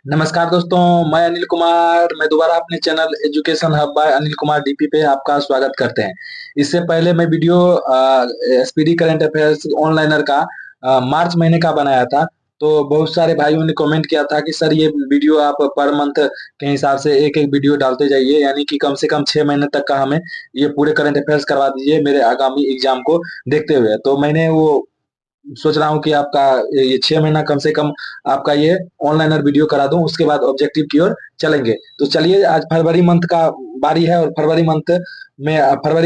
नमस्कार दोस्तों, मैं अनिल कुमार। मैं दोबारा अपने channel education hub by Anil Kumar DP पे आपका स्वागत करते हैं। इससे पहले मैं video SPD current affairs one liner का मार्च महीने का बनाया था। तो बहुत सारे भाइयों ने कमेंट किया था कि सर ये वीडियो आप पर मंथ के हिसाब से एक एक वीडियो डालते जाइए, यानी कि कम से कम 6 महीने तक का हमें ये पूरे करंट अफेयर्स करवा दीजिए मेरे आगामी एग्जाम को देखते हुए। तो मैंने वो सोच रहा हूँ कि आपका ये 6 महीना कम से कम आपका ये ऑनलाइनर वीडियो करा दूं, उसके बाद ऑब्जेक्टिव की ओर चलेंगे। तो चलिए, आज फरवरी मंथ का बारी है और फरवरी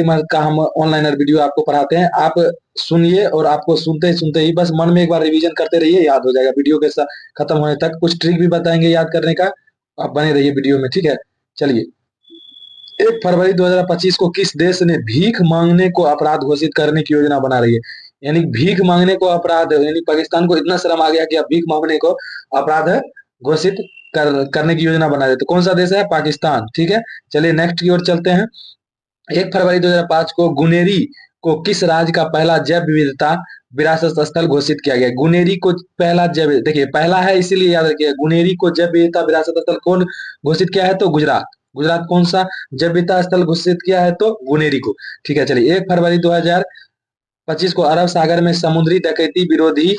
मंथ का हम ऑनलाइनर वीडियो आपको पढ़ाते हैं। आप सुनिए और आपको सुनते सुनते ही बस मन में एक बार रिवीजन करते रहिए, याद हो जाएगा वीडियो के साथ खत्म होने तक। कुछ ट्रिक भी बताएंगे याद करने का, आप बने रहिए वीडियो में, ठीक है। चलिए, 1 फरवरी 2025 को किस देश ने भीख मांगने को अपराध घोषित करने की योजना बना रही है? यानी भीख मांगने को अपराध, यानी पाकिस्तान को इतना शर्म आ गया कि अब भीख मांगने को अपराध घोषित करने की योजना बना रहे। तो कौन सा देश है? पाकिस्तान, ठीक है। चलिए नेक्स्ट की ओर चलते हैं। 1 फरवरी 2005 को गुनेरी को किस राज्य का पहला जैव विविधता विरासत स्थल घोषित किया गया? गुनेरी को पहला जैव, देखिए पहला है इसीलिए याद रखिए, गुनेरी को जैव विविधता विरासत स्थल कौन घोषित किया है? तो गुजरात। गुजरात कौन सा जैव विविधता स्थल घोषित किया है? तो गुनेरी को, ठीक है। चलिए, 1 फरवरी 2025 को अरब सागर में समुद्री डकैती विरोधी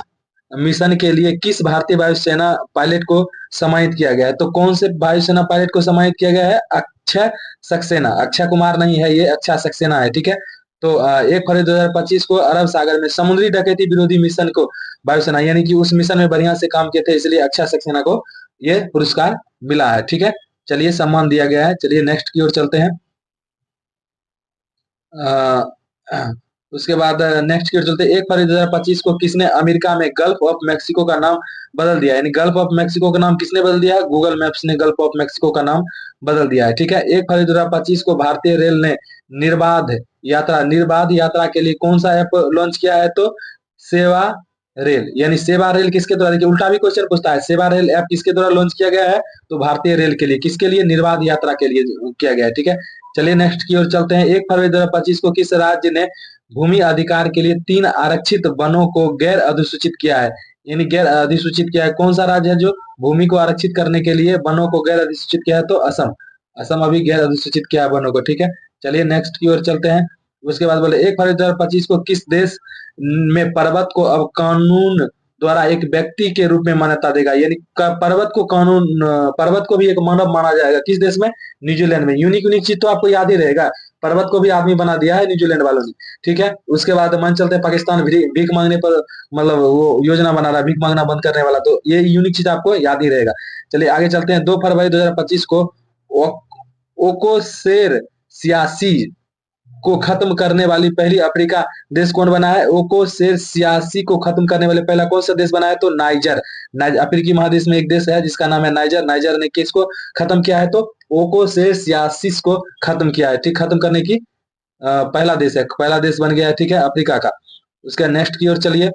मिशन के लिए किस भारतीय वायुसेना पायलट को सम्मानित किया गया है? तो कौन से वायुसेना पायलट को सम्मानित किया गया है? अक्षय सक्सेना। अक्षय कुमार नहीं है ये, अक्षय सक्सेना है, ठीक है। तो 1 फरवरी 2025 को अरब सागर में समुद्री डकैती विरोधी मिशन को वायुसेना, यानी कि उस मिशन में बढ़िया से काम किए थे, इसलिए अक्षय सक्सेना को ये पुरस्कार मिला है, ठीक है। चलिए, सम्मान दिया गया है। चलिए नेक्स्ट की ओर चलते हैं। उसके बाद नेक्स्ट की ओर चलते, 1 फरवरी 2025 को किसने अमेरिका में गल्फ ऑफ मैक्सिको का नाम बदल दिया? यानी गल्फ ऑफ मैक्सिको का नाम किसने बदल दिया? गूगल मैप्स ने गल्फ ऑफ मैक्सिको का नाम बदल दिया है, ठीक है। 1 फरवरी 2025 को भारतीय रेल ने निर्बाध यात्रा के लिए कौन सा ऐप लॉन्च किया है? तो सेवा रेल। यानी सेवा रेल किसके द्वारा, देखिए उल्टा भी क्वेश्चन पूछता है, सेवा रेल ऐप किसके द्वारा लॉन्च किया गया है? तो भारतीय रेल के लिए। किसके लिए? निर्बाध यात्रा के लिए किया गया है, ठीक है। चलिए नेक्स्ट की ओर चलते हैं। 1 फरवरी 2025 को किस राज्य ने भूमि अधिकार के लिए 3 आरक्षित वनों को गैर अधिसूचित किया है? यानी गैर अधिसूचित किया है। कौन सा राज्य है जो भूमि को आरक्षित करने के लिए वनों को गैर अधिसूचित किया है? तो असम। असम अभी गैर अधिसूचित किया है वनों को, ठीक है। चलिए नेक्स्ट की ओर चलते हैं। उसके बाद बोले, 1 फरवरी 2025 को किस देश में पर्वत को अब कानून द्वारा एक व्यक्ति के रूप में मान्यता देगा? यानी पर्वत को भी एक मानव माना जाएगा। किस देश में? न्यूजीलैंड में। यूनिक यूनिक चीज तो आपको याद ही रहेगा, पर्वत को भी आदमी बना दिया है न्यूजीलैंड वालों ने, ठीक है। उसके बाद मान चलते हैं पाकिस्तान भीख मांगने पर, मतलब वो योजना बना रहा है भीख मांगना बंद करने वाला, तो ये यूनिक चीज आपको याद ही रहेगा। चलिए आगे चलते हैं। 2 फरवरी 2025 को ओकोसेर सियासी को खत्म करने वाली पहली अफ्रीका देश कौन बना है? ओको शेर सियासी को खत्म करने वाले पहला कौन सा देश बना है? तो नाइजर। अफ्रीकी महादेश में एक देश है जिसका नाम है नाइजर। नाइजर ने किसको खत्म किया है? तो ओको शेर सियासिस को खत्म किया है, ठीक। खत्म करने की पहला देश है, पहला देश बन गया है, ठीक है, अफ्रीका का। उसका नेक्स्ट की ओर चलिए।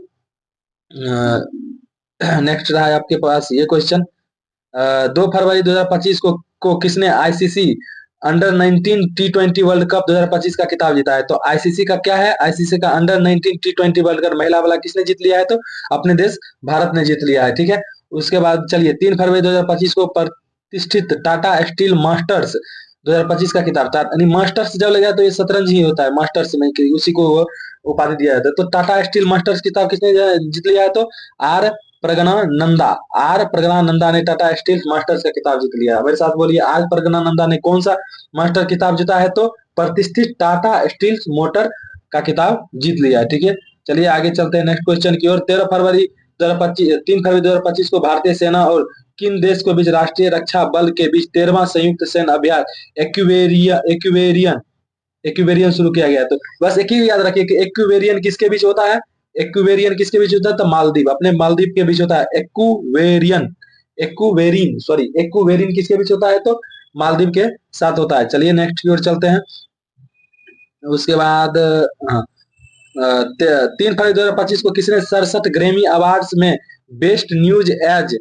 नेक्स्ट रहा है आपके पास ये क्वेश्चन। 2 फरवरी 2025 को किसने ICC under 19 T20 world cup 2025 का खिताब जीता है? तो आईसीसी का क्या है? आईसीसी का अंडर 19 T20 वर्ल्ड कप महिला वाला किसने जीत लिया है? तो अपने देश भारत ने जीत लिया है, ठीक है। उसके बाद चलिए, 3 फरवरी 2025 को प्रतिष्ठित टाटा स्टील मास्टर्स 2025 का खिताब, यानी मास्टर्स जब लगा तो ये शतरंज ही होता है, मास्टर्स में उसी को उपाधि दिया जाता है। तो टाटा स्टील मास्टर्स खिताब किसने जीत लिया है? तो आर प्रगनानंदा ने टाटा स्टील मास्टर्स का खिताब जीत लिया। मेरे साथ बोलिए, आज प्रगनानंदा ने कौन सा मास्टर खिताब जीता है? तो प्रतिष्ठित टाटा स्टील मोटर का खिताब जीत लिया है, ठीक है। चलिए आगे चलते हैं नेक्स्ट क्वेश्चन की ओर। 3 फरवरी 2025 को भारतीय सेना और किन देश के बीच राष्ट्रीय रक्षा बल के बीच 13वां संयुक्त सैन्य अभ्यास एक्यूवेरियन शुरू किया गया। तो बस एक ही याद रखिए कि एक्यूवेरियन किसके बीच होता है? एक्यूवेरियन किसके बीच होता है? तो मालदीव, अपने मालदीव के बीच होता है एक्यूवेरियन किसके बीच होता है? तो मालदीव के साथ होता है। चलिए नेक्स्ट की ओर चलते हैं। उसके बाद 3 फरवरी 2025 को किसने 67 ग्रैमी अवार्ड्स में बेस्ट न्यूज एज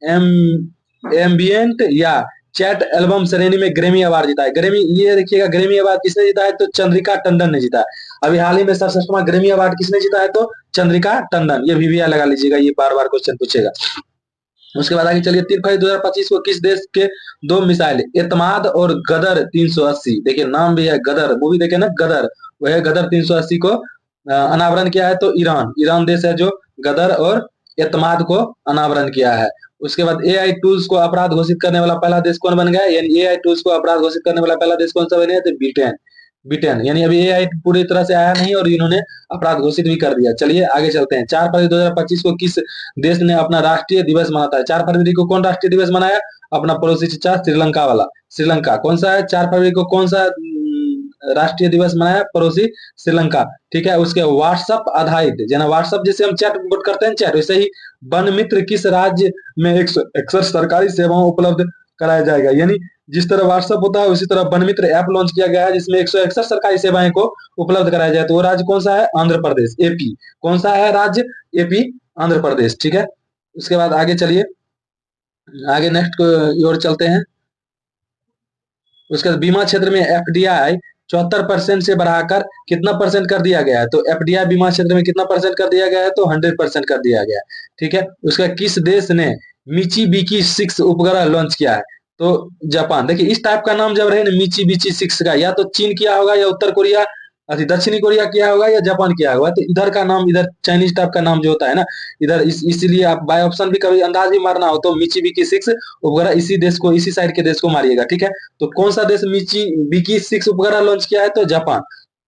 एम्बियंट या चैट एल्बम श्रेणी में ग्रैमी अवार्ड जीता है? ग्रैमी, ये देखिएगा, ग्रैमी अवार्ड किसने जीता है? तो चंद्रिका टंडन ने जीता है। अभी हाल ही में 67वां ग्रैमी अवार्ड किसने जीता है? तो चंद्रिका टंडन। ये भी लगा लीजिएगा, ये बार बार क्वेश्चन पूछेगा। उसके बाद आगे चलिए 3 फरवरी 2025 को किस देश के दो मिसाइल एतमाद और गदर 380, देखिए नाम भी है गदर, मूवी देखे ना गदर, वह गदर 380 को अनावरण किया है। तो ईरान ईरान देश है जो गदर और एतमाद को अनावरण किया है। उसके बाद एआई टूल्स को अपराध घोषित करने वाला पहला देश कौन बन गया, यानी एआई टूल्स को अपराध घोषित करने वाला पहला देश कौन सा बन गया, तो ब्रिटेन। ब्रिटेन यानी अभी एआई पूरी तरह से आया नहीं और इन्होंने अपराध घोषित भी कर दिया। चलिए आगे चलते हैं। 4 फरवरी 2025 को किस देश ने अपना राष्ट्रीय दिवस मनाता है, 4 फरवरी को कौन राष्ट्रीय दिवस मनाया, अपना पड़ोसी चचा श्रीलंका वाला। श्रीलंका कौन सा है, 4 फरवरी को कौन सा राष्ट्रीय दिवस मनाया, पड़ोसी श्रीलंका। ठीक है, उसके व्हाट्सएप आधारित जना व्हाट्सएप जैसे हम चैट बोट करते हैं चैट, वैसे ही वन मित्र किस राज्य में 161 सरकारी सेवाओं उपलब्ध कराया जाएगा, यानी जिस तरह व्हाट्सएप होता है उसी तरह वन मित्र ऐप लॉन्च किया गया है जिसमें 161 सरकारी सेवाएं को उपलब्ध कराया जाए। तो वो राज्य कौन सा है, आंध्र प्रदेश, एपी। कौन सा है राज्य, एपी, आंध्र प्रदेश। ठीक है, उसके बाद आगे चलिए, आगे नेक्स्ट की ओर चलते हैं। उसके बाद बीमा क्षेत्र में एफडीआई 74% से बढ़ाकर कितना परसेंट कर दिया गया है, तो एफडीआई बीमा क्षेत्र में कितना परसेंट कर दिया गया है, तो 100% कर दिया गया है। ठीक है, उसका किस देश ने मिचिबिकी 6 उपग्रह लॉन्च किया है, तो जापान। देखिए इस टाइप का नाम जब रहे ना मिचिबिची 6 का, या तो चीन किया होगा या उत्तर कोरिया दक्षिणी कोरिया किया होगा या जापान किया होगा। तो इधर का नाम, इधर चाइनीज टाइप का नाम जो होता है ना इधर, इसीलिए आप बाय ऑप्शन भी कभी अंदाज भी मारना हो तो मिचिबिकी 6 उपग्रह इसी देश को, इसी साइड के देश को मारिएगा। ठीक है, तो कौन सा देश मिचिबिकी 6 उपग्रह लॉन्च किया है, तो जापान।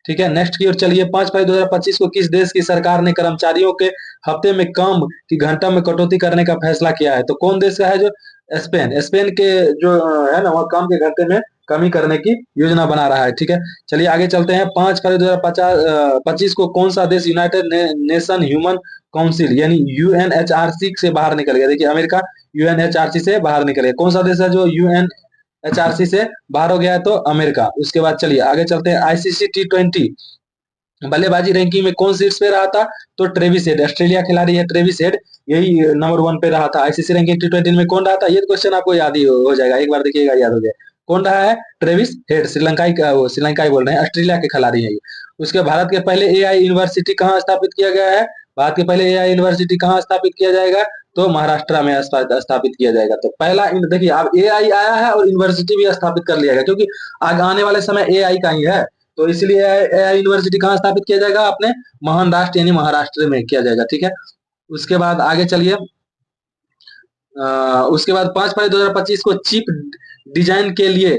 ठीक है, नेक्स्ट की ओर चलिए। 5 फरवरी 2025 को किस देश की सरकार ने कर्मचारियों के हफ्ते में काम की घंटा में कटौती करने का फैसला किया है, तो कौन देश का है, जो स्पेन। स्पेन के जो है ना वह काम के घंटे में कमी करने की योजना बना रहा है। ठीक है, चलिए आगे चलते हैं। 5 फरवरी 2025 को कौन सा देश यूनाइटेड नेशन ह्यूमन काउंसिल यानी यूएनएचआरसी से बाहर निकल गया, देखिए अमेरिका यूएनएचआरसी से बाहर निकल गया। कौन सा देश है जो यूएनएचआरसी से बाहर हो गया है, तो अमेरिका। उसके बाद चलिए आगे चलते हैं। आईसीसी T20 बल्लेबाजी रैंकिंग में कौन शीर्ष पे रहा था, तो ट्रेविस हेड, ऑस्ट्रेलिया खिलाड़ी है ट्रेविस हेड, यही नंबर 1 पे रहा था। आईसीसी रैंकिंग T20 में कौन रहा था, ये क्वेश्चन आपको याद ही हो जाएगा, एक बार देखिएगा याद हो जाए। कौन रहा है, ट्रेविस हेड, श्रीलंकाई वो श्रीलंकाई बोल रहे हैं, ऑस्ट्रेलिया के खिलाड़ी है ये। उसके भारत के पहले एआई यूनिवर्सिटी कहाँ स्थापित किया गया है, भारत के पहले एआई यूनिवर्सिटी कहाँ स्थापित किया जाएगा, तो महाराष्ट्र में स्थापित किया जाएगा। तो पहला देखिए अब एआई आया है और यूनिवर्सिटी भी स्थापित कर लिया गया, क्योंकि आने वाले समय एआई का ही है, तो इसलिए एआई यूनिवर्सिटी कहाँ स्थापित किया जाएगा, अपने महान राष्ट्र यानी महाराष्ट्र में किया जाएगा। ठीक है, उसके बाद आगे चलिए। उसके बाद 5 फरवरी 2025 को चिप डिजाइन के लिए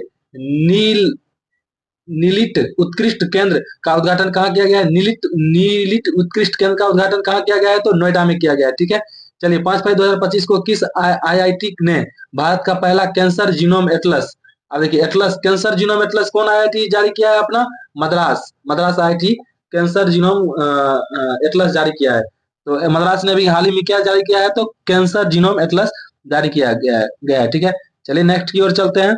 नीलिट उत्कृष्ट केंद्र का उद्घाटन कहाँ किया गया है, नीलिट उत्कृष्ट केंद्र का उद्घाटन कहाँ किया गया है, तो नोएडा में किया गया है। ठीक है, चलिए 5 फरवरी 2025 को किस आईआईटी ने भारत का पहला कैंसर जीनोम एटलस, अब देखिए एटलस कैंसर जीनोम एटलस कौन आईआईटी जारी किया है, अपना Madras IIT cancer genome Atlas जारी किया है। तो मद्रास ने भी हाल ही में क्या जारी किया है, तो कैंसर जीनोम एटलस जारी किया गया है। ठीक है, चलिए नेक्स्ट की ओर चलते हैं।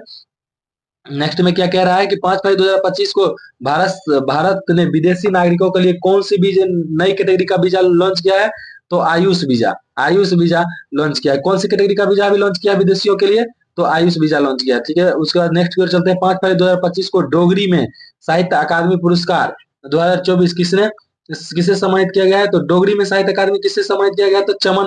नेक्स्ट में क्या कह रहा है कि 5 फरवरी 2025 को भारत ने विदेशी नागरिकों के लिए कौन सी वीजा, नई कैटेगरी का वीजा लॉन्च किया है, तो आयुष वीजा लॉन्च किया है। कौन सी कैटेगरी का वीजा अभी लॉन्च किया है विदेशियों के लिए, तो आयुष वीजा लॉन्च किया। ठीक है, उसके बाद नेक्स्ट की ओर चलते हैं। 5 फरवरी 2025 को डोगरी में साहित्य अकादमी पुरस्कार 2024 किसे सम्मानित किया गया है, तो डोगरी में साहित्य अकादमी किससे सम्मानित किया गया है, तो चमन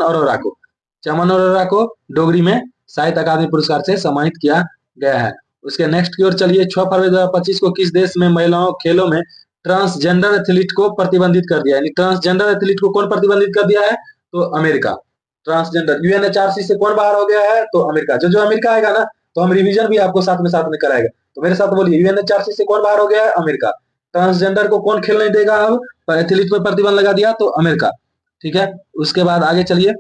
अरोड़ा को डोगरी में साहित्य अकादमी पुरस्कार से सम्मानित किया गया है। उसके नेक्स्ट की ओर चलिए। 6 फरवरी 2025 को किस देश में महिलाओं खेलों में ट्रांसजेंडर एथलीट को प्रतिबंधित कर दिया है, यानी ट्रांसजेंडर एथलीट को कौन प्रतिबंधित कर दिया है, तो अमेरिका। ट्रांसजेंडर यूएनएचआरसी से कौन बाहर हो गया है, तो अमेरिका। जो अमेरिका आएगा ना तो हम रिवीजन भी आपको साथ में कराएगा, तो मेरे साथ बोलिए यूएनएचआरसी से कौन बाहर हो गया है, अमेरिका। ट्रांसजेंडर को कौन खेल नहीं देगा, अब एथलीट पर प्रतिबंध लगा दिया, तो अमेरिका। ठीक है, उसके बाद आगे चलिए।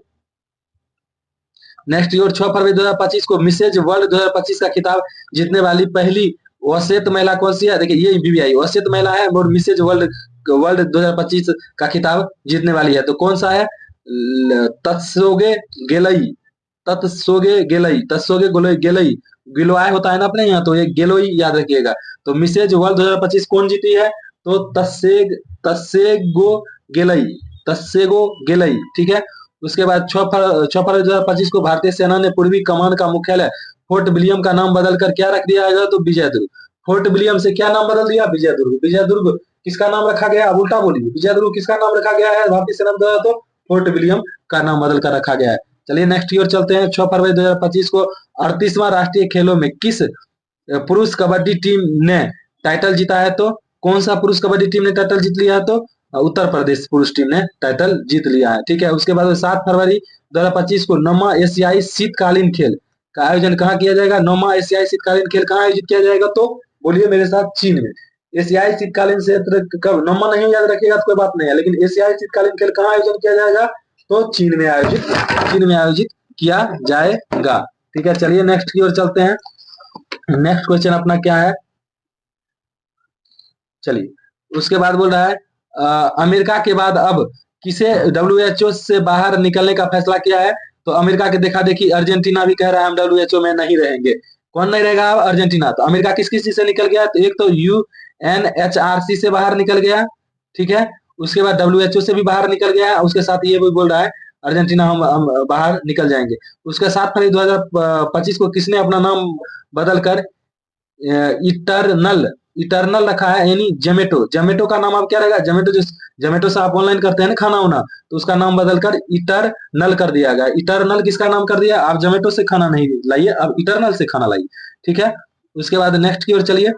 नेक्स्ट ईयर 6 फरवरी 2025 को मिसेज वर्ल्ड 2025 का खिताब जीतने वाली पहली वसेत महिला कौन सी है, देखिए ये बीबीआई वसेत महिला है और मिसेज वर्ल्ड 2025 का खिताब जीतने वाली है। तो कौन सा है, तत्सोगे गेलई गिलोय होता है ना अपने यहाँ, तो ये गेलोई याद रखिएगा। तो मिसेज वर्ल्ड 2025 कौन जीती है, तो तस्सेगो गेलई। ठीक है, उसके बाद 6 फरवरी 2025 को भारतीय सेना ने पूर्वी कमान का मुख्यालय फोर्ट विलियम का नाम बदलकर क्या रख दिया है, तो विजय दुर्ग। फोर्ट विलियम से क्या नाम बदल दिया, विजय दुर्ग। विजय दुर्ग किसका नाम रखा गया, अब उल्टा बोलिए, विजय दुर्ग किसका नाम रखा गया है भारतीय सेना द्वारा, तो फोर्ट विलियम का नाम बदल कर रखा गया है। चलिए नेक्स्ट की ओर चलते हैं। 6 फरवरी 2025 को 38वां राष्ट्रीय खेलों में किस पुरुष कबड्डी टीम ने टाइटल जीता है? तो कौन सा पुरुष कबड्डी टीम ने टाइटल जीत लिया है? तो उत्तर प्रदेश पुरुष टीम ने टाइटल जीत लिया है। ठीक है, उसके बाद 7 फरवरी 2025 को 9वां एशियाई शीतकालीन खेल का आयोजन कहाँ किया जाएगा? 9वां एशियाई शीतकालीन खेल कहाँ आयोजित किया जाएगा? तो बोलिए मेरे साथ, चीन में। एशियाई शीतकालीन क्षेत्र कब? 9वां नहीं याद रखिएगा तो कोई बात नहीं है, लेकिन एशियाई शीतकालीन खेल कहाँ आयोजन किया जाएगा? तो चीन में आयोजित किया जाएगा। ठीक है, चलिए नेक्स्ट की ओर चलते हैं। नेक्स्ट क्वेश्चन अपना क्या है? चलिए उसके बाद बोल रहा है अमेरिका के बाद अब किसे WHO से बाहर निकलने का फैसला किया है? तो अमेरिका के देखा देखी अर्जेंटीना भी कह रहा है हम WHO में नहीं रहेंगे। कौन नहीं रहेगा? अर्जेंटीना। तो अमेरिका किस किस चीज से निकल गया? तो एक तो UNHRC से बाहर निकल गया, ठीक है। उसके बाद WHO से भी बाहर निकल गया, उसके साथ ये भी बोल रहा है अर्जेंटीना हम बाहर निकल जाएंगे। उसके 7 फरवरी 2025 को किसने अपना नाम बदलकर इटरनल रखा है, यानी जोमेटो का नाम अब क्या रहेगा? जोमेटो से आप ऑनलाइन करते हैं ना खाना वाना, तो उसका नाम बदलकर इटरनल कर दिया गया। इटरनल किसका नाम कर दिया? आप जोमेटो से खाना नहीं लाइए, अब इटरनल से खाना लाइए, ठीक है। उसके बाद नेक्स्ट की ओर चलिए।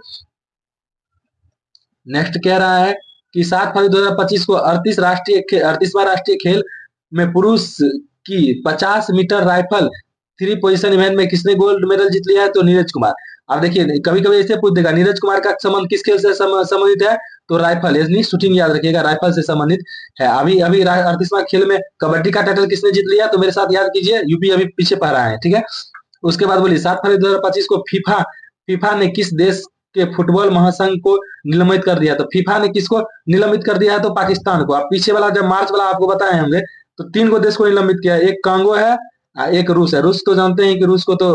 नेक्स्ट कह रहा है कि 7 फरवरी 2025 को 38वां राष्ट्रीय खेल में पुरुष की 50 मीटर राइफल 3 पोजीशन इवेंट में किसने गोल्ड मेडल जीत लिया है? तो नीरज कुमार। अब देखिए कभी कभी ऐसे पूछ देगा नीरज कुमार का संबंध किस खेल से संबंधित है? तो राइफल, यानी शूटिंग, याद रखिएगा, राइफल से संबंधित है। अभी 38वां खेल में कबड्डी का टाइटल किसने जीत लिया? तो मेरे साथ याद कीजिए, यूपी अभी पीछे पा रहा है, ठीक है। उसके बाद बोलिए 7 फरवरी 2025 को फीफा ने किस देश के फुटबॉल महासंघ को निलंबित कर दिया? तो फीफा ने किसको निलंबित कर दिया है? तो पाकिस्तान को। आप पीछे वाला जब मार्च वाला आपको बताए हमने, तो 3 को देश को निलंबित किया, एक कांगो है, एक रूस है। रूस तो जानते हैं कि रूस को तो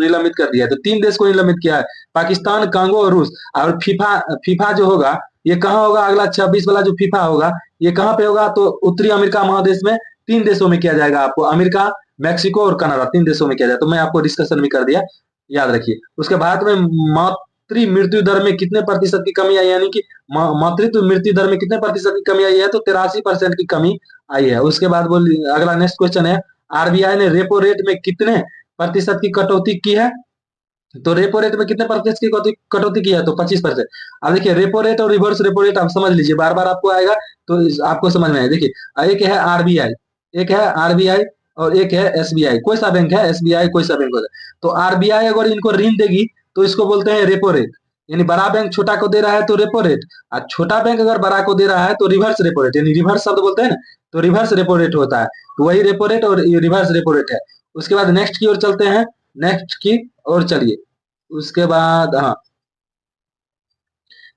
निलंबित कर दिया है, तो 3 देश को निलंबित किया है, पाकिस्तान, कांगो और रूस। और फीफा जो होगा ये कहाँ होगा? अगला 26 वाला जो फीफा होगा ये कहाँ पे होगा? तो उत्तरी अमेरिका महादेश में 3 देशों में किया जाएगा। आपको अमेरिका, मैक्सिको और कनाडा, 3 देशों में किया जाए। तो मैं आपको डिस्कशन भी कर दिया, याद रखिए। उसके भारत में मातृ मृत्यु दर में कितने प्रतिशत की कमी आई, यानी कि मातृत्व मृत्यु दर में कितने प्रतिशत की कमी आई है? तो 83% की कमी आई है। उसके बाद बोलिए अगला नेक्स्ट क्वेश्चन है, आरबीआई ने रेपो रेट में कितने प्रतिशत की कटौती की है? तो रेपो रेट में कितने प्रतिशत की कटौती की है? तो 25%। अब देखिए रेपो रेट और रिवर्स रेपो रेट आप समझ लीजिए, बार बार आपको आएगा तो आपको समझ में आए। देखिए एक है आरबीआई और एक है एसबीआई। कोई सा बैंक है, एसबीआई कोई सा बैंक होगा। तो आरबीआई अगर इनको ऋण देगी तो इसको बोलते हैं रेपो रेट, यानी बड़ा बैंक छोटा को दे रहा है तो रेपो रेट, और छोटा बैंक अगर बड़ा को दे रहा है तो रिवर्स रेपो रेट, यानी रिवर्स शब्द बोलते हैं ना, तो रिवर्स रेपो रेट होता है। तो वही रेपो रेट और रिवर्स रेपो रेट है। उसके बाद नेक्स्ट की ओर चलते हैं, नेक्स्ट की ओर चलिए। उसके बाद हाँ,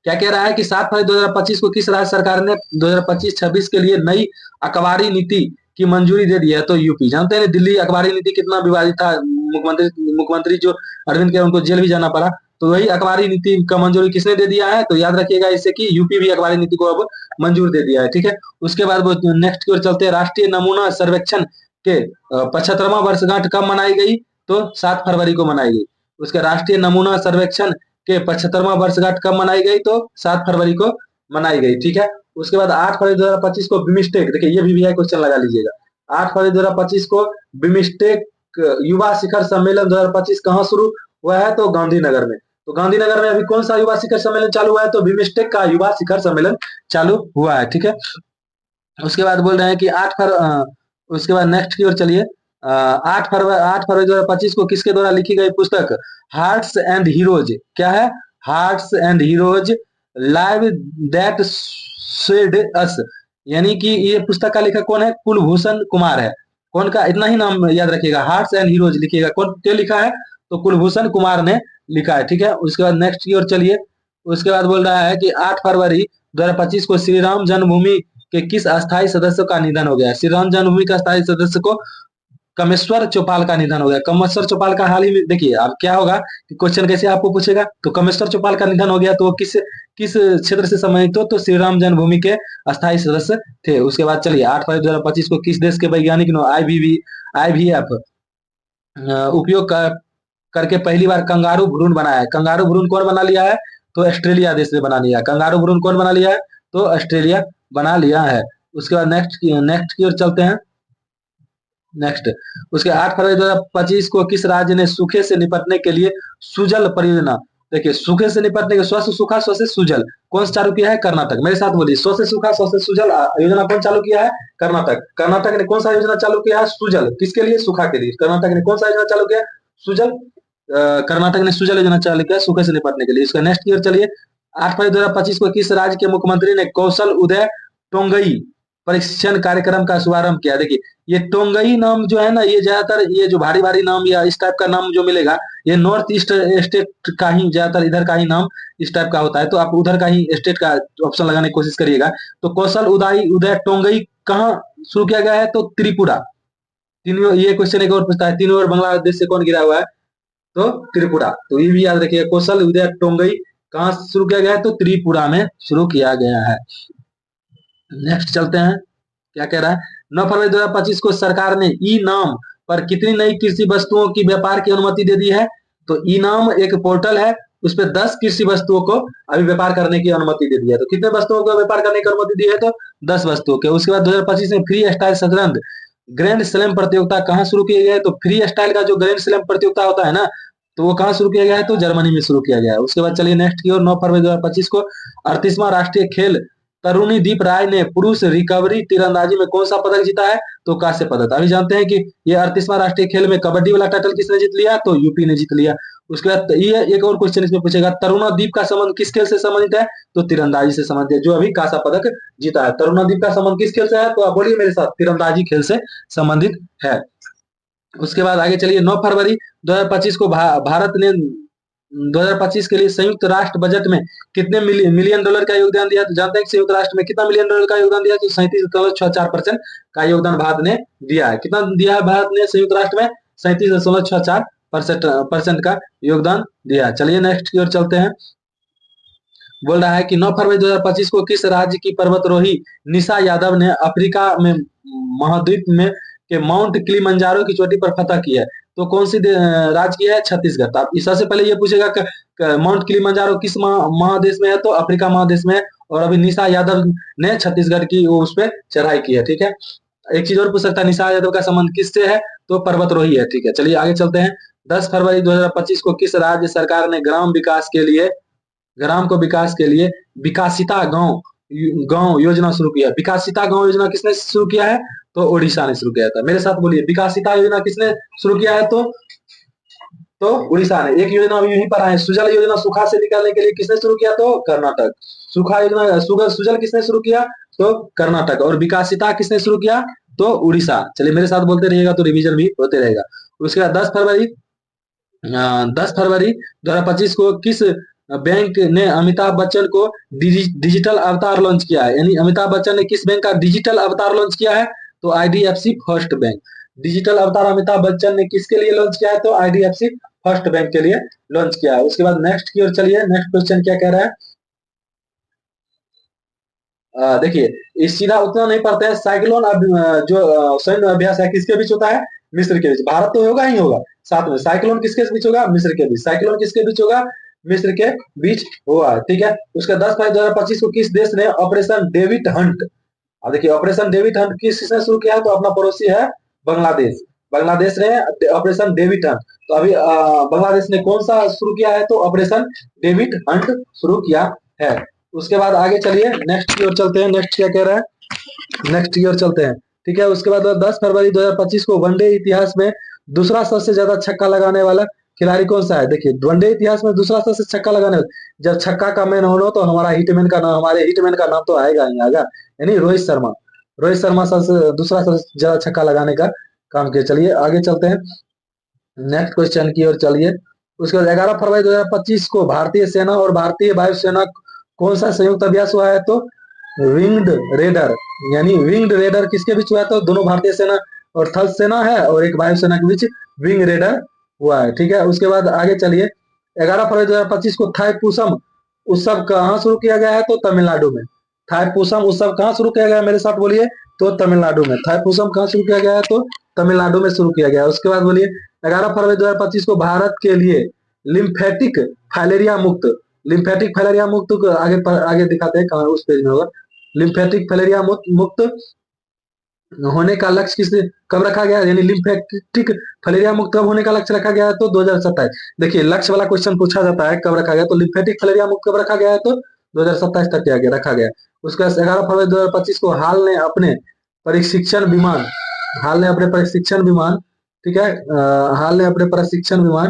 क्या कह रहा है कि 7 फरवरी 2025 को किस राज्य सरकार ने 2025-26 के लिए नई अखबारी नीति की मंजूरी दे दी है? तो यूपी। जानते हैं दिल्ली अखबारी नीति कितना विवादित था, मुख्यमंत्री जो अरविंद के उनको जेल भी जाना पड़ा। तो वही अखबारी नीति का मंजूरी किसने दे दिया है? तो याद रखिएगा इससे कि यूपी भी अखबारी नीति को अब मंजूर दे दिया है, ठीक है। उसके बाद नेक्स्ट की ओर चलते हैं। राष्ट्रीय नमूना सर्वेक्षण के 75वां वर्षगांठ कब मनाई गई? तो 7 फरवरी को मनाई गई। उसके राष्ट्रीय नमूना सर्वेक्षण के 75वां वर्षगांठ कब मनाई गई? तो 7 फरवरी को मनाई गई, ठीक है। उसके बाद 8 फरवरी 2025 को बिमस्टेक, देखिए ये भी क्वेश्चन लगा लीजिएगा। 8 फरवरी 2025 को बिमस्टेक युवा शिखर सम्मेलन 2025 कहाँ शुरू हुआ है? तो गांधीनगर में। तो गांधीनगर में अभी कौन सा युवा शिखर सम्मेलन चालू हुआ है? तो बिमस्टेक का युवा शिखर सम्मेलन चालू हुआ है, ठीक है। उसके बाद बोल रहे हैं कि उसके बाद नेक्स्ट की ओर चलिए। 8 फरवरी 2025 को किसके द्वारा लिखी गई पुस्तक हार्ट्स एंड हीरोज, क्या है? Hearts and heroes live that shed us, यानी कि ये पुस्तक का लेखक कौन है? कुलभूषण कुमार है। कौन का? इतना ही नाम याद रखिएगा, हार्ट्स एंड हीरोज लिखिएगा। कौन क्या लिखा है? तो कुलभूषण कुमार ने लिखा है, ठीक है। उसके बाद नेक्स्ट की ओर चलिए। उसके बाद बोल रहा है कि 8 फरवरी 2025 को श्री राम जन्मभूमि के किस अस्थायी सदस्य का निधन हो गया? श्री राम जन्मभूमि का अस्थायी सदस्य को कमेश्वर चौपाल का निधन हो गया। कमेश्वर चौपाल का हाल ही में, देखिए अब क्या होगा कि क्वेश्चन कैसे आपको पूछेगा, तो कमेश्वर चौपाल का निधन हो गया तो वो किस क्षेत्र से संबंधित हो? तो श्री राम जन्मभूमि के अस्थायी सदस्य थे। उसके बाद चलिए 8 फरवरी 2025 को किस देश के वैज्ञानिक ने IVF उपयोग करके पहली बार कंगारू भ्रूण बनाया है? कंगारू भ्रूण कौन बना लिया है? तो ऑस्ट्रेलिया देश ने बना लिया है। कंगारू भ्रूण कौन बना लिया है? तो ऑस्ट्रेलिया बना लिया है। उसके बाद नेक्स्ट की ओर चलते हैं। नेक्स्ट, उसके 8 फरवरी 2025 को किस राज्य ने सूखे से निपटने के लिए सुजल परियोजना, देखिए सूखे से निपटने के, स्व से सूखा स्व से सुजल, कौन सा चालू किया है? कर्नाटक। मेरे साथ बोलिए, स्व से सूखा स्व से सुजल योजना कौन चालू किया है? कर्नाटक। कर्नाटक ने कौन सा योजना चालू किया है? सुजल। किसके लिए? सूखा के लिए। कर्नाटक ने कौन सा योजना चालू किया? सुजल। कर्नाटक ने सुजल योजना चालू किया सूखे से निपटने के लिए। इसका नेक्स्ट ईयर चलिए, 8 फरवरी 2025 को किस राज्य के मुख्यमंत्री ने कौशल उदय टोंगई प्रशिक्षण कार्यक्रम का शुभारंभ किया? देखिए ये टोंगई नाम जो है ना, ये ज्यादातर ये जो भारी भारी नाम या इस टाइप का नाम जो मिलेगा, ये नॉर्थ ईस्ट स्टेट का ही ज्यादातर, इधर का ही नाम इस टाइप का होता है, तो आप उधर का ही स्टेट का ऑप्शन लगाने की कोशिश करिएगा। तो कौशल उदय टोंगई कहाँ शुरू किया गया है? तो त्रिपुरा। तीन, ये क्वेश्चन एक और पूछता है, तीनों ओर बांग्लादेश से कौन गिरा हुआ है? तो त्रिपुरा। तो ये भी याद रखिए, कौशल उदय टोंगई कहाँ शुरू किया गया है? तो त्रिपुरा में शुरू किया गया है। नेक्स्ट चलते हैं, क्या कह रहा है? 9 फरवरी 2025 को सरकार ने ई नाम पर कितनी नई कृषि वस्तुओं की व्यापार की अनुमति दे दी है? तो ई नाम एक पोर्टल है, उस पर 10 कृषि वस्तुओं को अभी व्यापार करने की अनुमति दे दी है। तो कितने वस्तुओं को व्यापार करने की अनुमति दी है? तो 10 वस्तुओं के। उसके बाद 2025 में फ्री स्टाइल शतरंज ग्रैंड स्लैम प्रतियोगिता कहाँ शुरू किया गया है? तो फ्री स्टाइल का जो ग्रैंड स्लैम प्रतियोगिता होता है ना, तो वो कहाँ शुरू किया गया है? तो जर्मनी में शुरू किया गया है। उसके बाद चलिए नेक्स्ट की ओर, 9 फरवरी 2025 को 38वां राष्ट्रीय खेल तरुणीदीप राय ने पुरुष रिकवरी तीरंदाजी में कौन सा पदक जीता है? तो कांस्य पदक। अभी जानते हैं कि ये 38वां राष्ट्रीय खेल में कबड्डी वाला टाइटल किसने जीत लिया? तो यूपी ने जीत लिया। उसके बाद ये एक और क्वेश्चन इसमें पूछेगा, तरुणादीप का संबंध किस खेल से संबंधित है? तो तीरंदाजी से संबंधित है, जो अभी कांसा पदक जीता है। तरुणादीप का संबंध किस खेल से है? तो आप बोलिए मेरे साथ, तीरंदाजी खेल से संबंधित है। उसके बाद आगे चलिए, 9 फरवरी 2025 को भारत ने 2025 के लिए संयुक्त राष्ट्र बजट में कितने मिलियन डॉलर का योगदान दिया? तो जानते हैं कि संयुक्त राष्ट्र में कितना मिलियन डॉलर का योगदान दिया? तो 37.64% का योगदान भारत ने दिया है। कितना दिया है भारत ने संयुक्त राष्ट्र में? 37.64% का योगदान दिया है। चलिए नेक्स्ट की ओर चलते हैं। बोल रहा है कि 9 फरवरी 2025 को किस राज्य की पर्वतरोही निशा यादव ने अफ्रीका में महाद्वीप में के माउंट किलिमंजारो की चोटी पर फतह की है? तो कौन सी राज्य की है? छत्तीसगढ़। तो आप सबसे पहले ये पूछेगा माउंट किलिमंजारो किस महादेश में है? तो अफ्रीका महादेश में। और अभी निशा यादव ने छत्तीसगढ़ की वो उस पर चढ़ाई की है। ठीक है, एक चीज और पूछ सकता है, निशा यादव का संबंध किससे है? तो पर्वतरोही है। ठीक है, चलिए आगे चलते हैं। 10 फरवरी 2025 को किस राज्य सरकार ने ग्राम को विकास के लिए विकासिता गांव गांव योजना शुरू किया? विकासिता गांव योजना किसने शुरू किया है? तो ओडिशा ने शुरू किया था। मेरे साथ बोलिए, विकासिता योजना किसने शुरू किया है? तो उड़ीसा ने। एक योजना अभी यहीं पर आए, सुजल योजना सूखा से निकालने के लिए किसने शुरू किया? तो कर्नाटक। सूखा योजना सुजल किसने शुरू किया? तो कर्नाटक। और विकासिता किसने शुरू किया? तो उड़ीसा। चलिए मेरे साथ बोलते रहिएगा तो रिवीजन भी होते रहेगा। उसके बाद 10 फरवरी 2025 को किस बैंक ने अमिताभ बच्चन को डिजिटल अवतार लॉन्च किया है? यानी अमिताभ बच्चन ने किस बैंक का डिजिटल अवतार लॉन्च किया है? तो आईडीएफसी फर्स्ट बैंक। डिजिटल अवतार अमिताभ बच्चन ने किसके लिए लॉन्च किया है? तो आईडीएफसी फर्स्ट बैंक के लिए लॉन्च किया है। उसके बाद नेक्स्ट की ओर चलिए, नेक्स्ट क्वेश्चन क्या कह रहा है? देखिए, इस सीधा उतना नहीं पढ़ते हैं। साइक्लोन जो सैन्य अभ्यास है किसके बीच होता है? मिस्र के बीच। भारत तो होगा ही होगा, साथ में साइक्लोन किसके बीच होगा? मिस्र के बीच। साइक्लोन किसके बीच होगा? मिस्र के बीच हुआ। ठीक है, उसका 10 फरवरी 2025 को किस देश ने ऑपरेशन डेविड हंट, अब देखिए ऑपरेशन डेविड हंट किसने शुरू किया है? तो अपना पड़ोसी है बांग्लादेश। बांग्लादेश ने ऑपरेशन डेविड हंट। तो अभी बांग्लादेश ने कौन सा शुरू किया है? तो ऑपरेशन डेविड हंट शुरू किया है। उसके बाद आगे चलिए, नेक्स्ट की ओर चलते हैं। नेक्स्ट क्या कह रहा है? नेक्स्ट की ओर चलते हैं। ठीक है, उसके बाद 10 फरवरी 2025 को वनडे इतिहास में दूसरा सबसे ज्यादा छक्का लगाने वाला खिलाड़ी कौन सा है? देखिए वनडे इतिहास में दूसरा सबसे छक्का लगाने, जब छक्का का मैन हो तो हमारे हिटमैन का नाम तो आएगा ही आएगा, यानी रोहित शर्मा। रोहित शर्मा सबसे दूसरा सबसे ज्यादा छक्का लगाने का काम किया। चलिए आगे चलते हैं, नेक्स्ट क्वेश्चन की ओर चलिए। उसके बाद 11 फरवरी 2025 को भारतीय सेना और भारतीय वायुसेना कौन सा संयुक्त अभ्यास हुआ है? तो विंग्ड रेडर। यानी विंग्ड रेडर किसके बीच हुआ है? तो दोनों भारतीय सेना और थल सेना है और एक वायुसेना के बीच विंग रेडर हुआ है। ठीक है, उसके बाद आगे चलिए। 11 फरवरी 2025 को थाईपुसम उत्सव कहाँ शुरू किया गया है? तो तमिलनाडु में। थाईपुसम उत्सव कहाँ शुरू किया गया है? मेरे साथ बोलिए, तो तमिलनाडु में। थाईपुसम कहाँ शुरू किया गया है? तो तमिलनाडु में शुरू किया गया है। उसके बाद बोलिए, 11 फरवरी 2025 को भारत के लिए लिम्फेटिक फाइलेरिया मुक्त आगे दिखाते हैं कहाँ, उस पेज में होगा। लिम्फेटिक फाइलेरिया मुक्त होने का लक्ष्य किस कब रखा गया, यानी लिम्फेटिक फलेरिया मुक्त कब होने का लक्ष्य रखा गया है, तो 2027। देखिए लक्ष्य वाला क्वेश्चन पूछा जाता है कब रखा गया, तो लिम्फेटिक फलेरिया मुक्त कब रखा गया है, तो 2027 तक किया गया रखा गया। उसका 11 फरवरी 2025 को प्रशिक्षण विमान हाल ने अपने प्रशिक्षण विमान ठीक है, हाल ने अपने प्रशिक्षण विमान,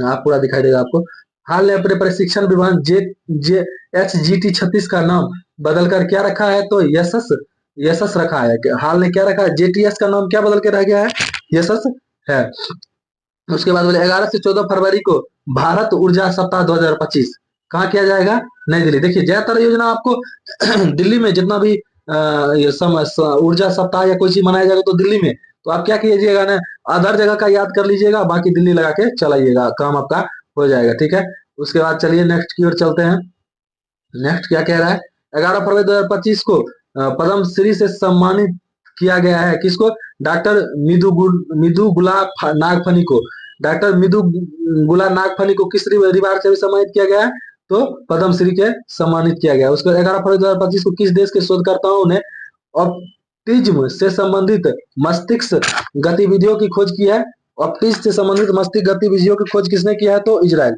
आप पूरा दिखाई देगा आपको। हाल ने अपने प्रशिक्षण विमान जे जे HGT-36 का नाम बदलकर क्या रखा है, तो यशस यशस रखा है। हाल ने क्या रखा है, JTS का नाम क्या बदल के रह गया है, यशस है। उसके बाद बोले 11 से 14 फरवरी को भारत ऊर्जा सप्ताह 2025 कहाँ किया जाएगा, नई दिल्ली। देखिए ज्यादातर योजना आपको दिल्ली में जितना भी ऊर्जा सप्ताह या कोई चीज मनाया जाएगा तो दिल्ली में, तो आप क्या कीजिएगा ना, अदर जगह का याद कर लीजिएगा, बाकी दिल्ली लगा के चलाइएगा, काम आपका हो जाएगा, ठीक है। उसके बाद चलिए नेक्स्ट की ओर चलते हैं। नेक्स्ट क्या कह रहा है, 11 फरवरी 2025 को पद्मश्री से सम्मानित किया गया है किसको, डॉक्टर मिदु गुला नागफनी को। डॉक्टर मिदु गुला नागफनी को किस रिवार्ड से भी सम्मानित किया गया है, तो पद्मश्री के सम्मानित किया गया। उसके 11 फरवरी 2025 को किस देश के शोधकर्ताओं ने ऑप्टिज्म से संबंधित मस्तिष्क गतिविधियों की खोज की है। ऑप्टिज्म से संबंधित मस्तिष्क गतिविधियों की खोज किसने किया है, तो इजराइल।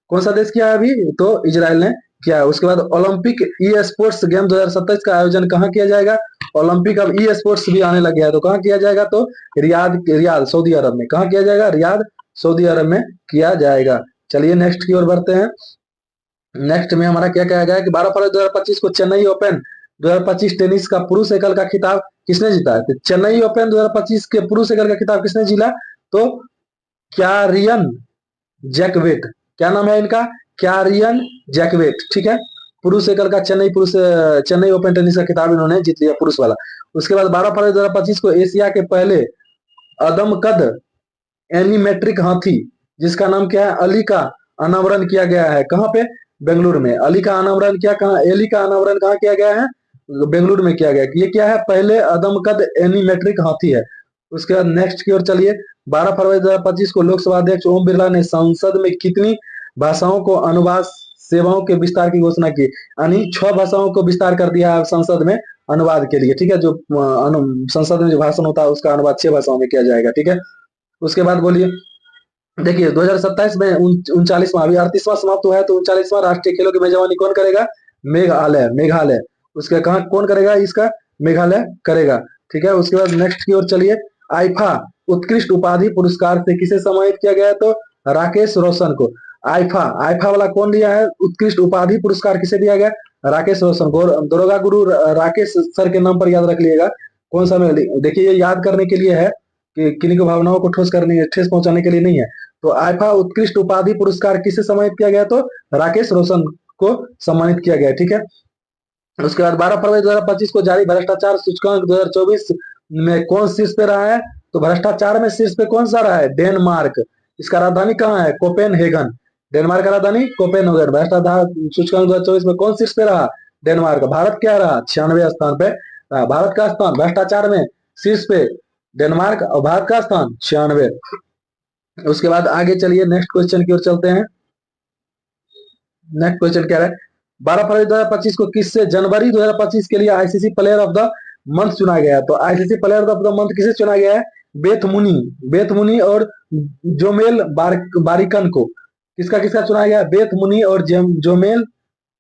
कौन सा देश किया है अभी, तो इजराइल ने किया है। उसके बाद ओलंपिक ई स्पोर्ट्स गेम 2027 का आयोजन कहाँ किया जाएगा, ओलंपिक अब ई स्पोर्ट्स भी आने लग गया है, तो कहाँ किया जाएगा, तो रियाद सऊदी अरब में। कहाँ किया जाएगा, रियाद सऊदी अरब में किया जाएगा। चलिए नेक्स्ट की ओर बढ़ते हैं। नेक्स्ट में हमारा क्या कहा गया है कि 12 फरवरी 2025 को चेन्नई ओपन 2025 टेनिस का पुरुष एकल का खिताब किसने जीता है, तो चेन्नई ओपन 2025 के पुरुष एकल का खिताब किसने जीता, तो क्यारियन जैकवेट। क्या नाम है इनका, क्यारियन जैकवेट, ठीक है। पुरुष एकल का चेन्नई ओपन टेनिस का खिताब इन्होंने जीत लिया, पुरुष वाला। उसके बाद 12 फरवरी 2025 को एशिया के पहले अदमकद एनिमेट्रिक हाथी जिसका नाम क्या है, अली का अनावरण किया गया है। कहाँ पे, बेंगलुरु में। अली का अनावरण क्या, कहाँ, एली का अनावरण कहाँ किया गया है, बेंगलुरु में किया गया। ये क्या है, पहले अदमकद एनिमेट्रिक हाथी है। उसके बाद नेक्स्ट की ओर चलिए। 12 फरवरी 2025 को लोकसभा अध्यक्ष ओम बिरला ने संसद में कितनी भाषाओं को अनुवाद सेवाओं के विस्तार की घोषणा की, यानी 6 भाषाओं को विस्तार कर दिया है संसद में अनुवाद के लिए, ठीक है। जो संसद में जो भाषण होता है उसका अनुवाद 6 भाषाओं में किया जाएगा, ठीक है। उसके बाद बोलिए, देखिए 2027 में 39वां, अभी 38वां समाप्त हुआ है, तो 39वां राष्ट्रीय खेलों की मेजबानी कौन करेगा, मेघालय। मेघालय उसके कहा कौन करेगा, इसका मेघालय करेगा, ठीक है। उसके बाद नेक्स्ट की ओर चलिए। आईफा उत्कृष्ट उपाधि पुरस्कार से किसे सम्मानित किया गया है, तो राकेश रोशन को। आईफा आईफा वाला कौन दिया है, उत्कृष्ट उपाधि पुरस्कार किसे दिया गया, राकेश रोशन। दरोगा गुरु राकेश सर के नाम पर याद रख लीजिएगा। कौन सा में, देखिए ये याद करने के लिए है कि किन्हीं को भावनाओं को ठेस पहुंचाने के लिए नहीं है। तो आईफा उत्कृष्ट उपाधि पुरस्कार किसे सम्मानित किया गया, तो राकेश रोशन को सम्मानित किया गया, ठीक है। उसके बाद 12 फरवरी 2025 को जारी भ्रष्टाचार सूचकांक 2024 में कौन शीर्ष पे रहा है, तो भ्रष्टाचार में शीर्ष पे कौन सा रहा है, डेनमार्क। इसका राजधानी कहाँ है, कोपेनहेगन। डेनमार्क का राजधानी कोपेनहेगन। भ्रष्टाचार सूचकांक 2024 में कौन शीर्ष पे रहा, डेनमार्क। भारत क्या रहा, 96 स्थान पे रहा। भारत का स्थान भ्रष्टाचार में शीर्ष पे डेनमार्क, और भारत का स्थान 96। उसके बाद आगे चलिए नेक्स्ट क्वेश्चन की ओर चलते हैं। नेक्स्ट क्वेश्चन क्या है, 12 फरवरी 2025 को किससे जनवरी 2025 के लिए ICC player of the month चुना गया, तो ICC player of the month किसे चुना गया है, बेथ मुनी और बारिकन को। किसका किसका चुना गया, बेथ मुनी और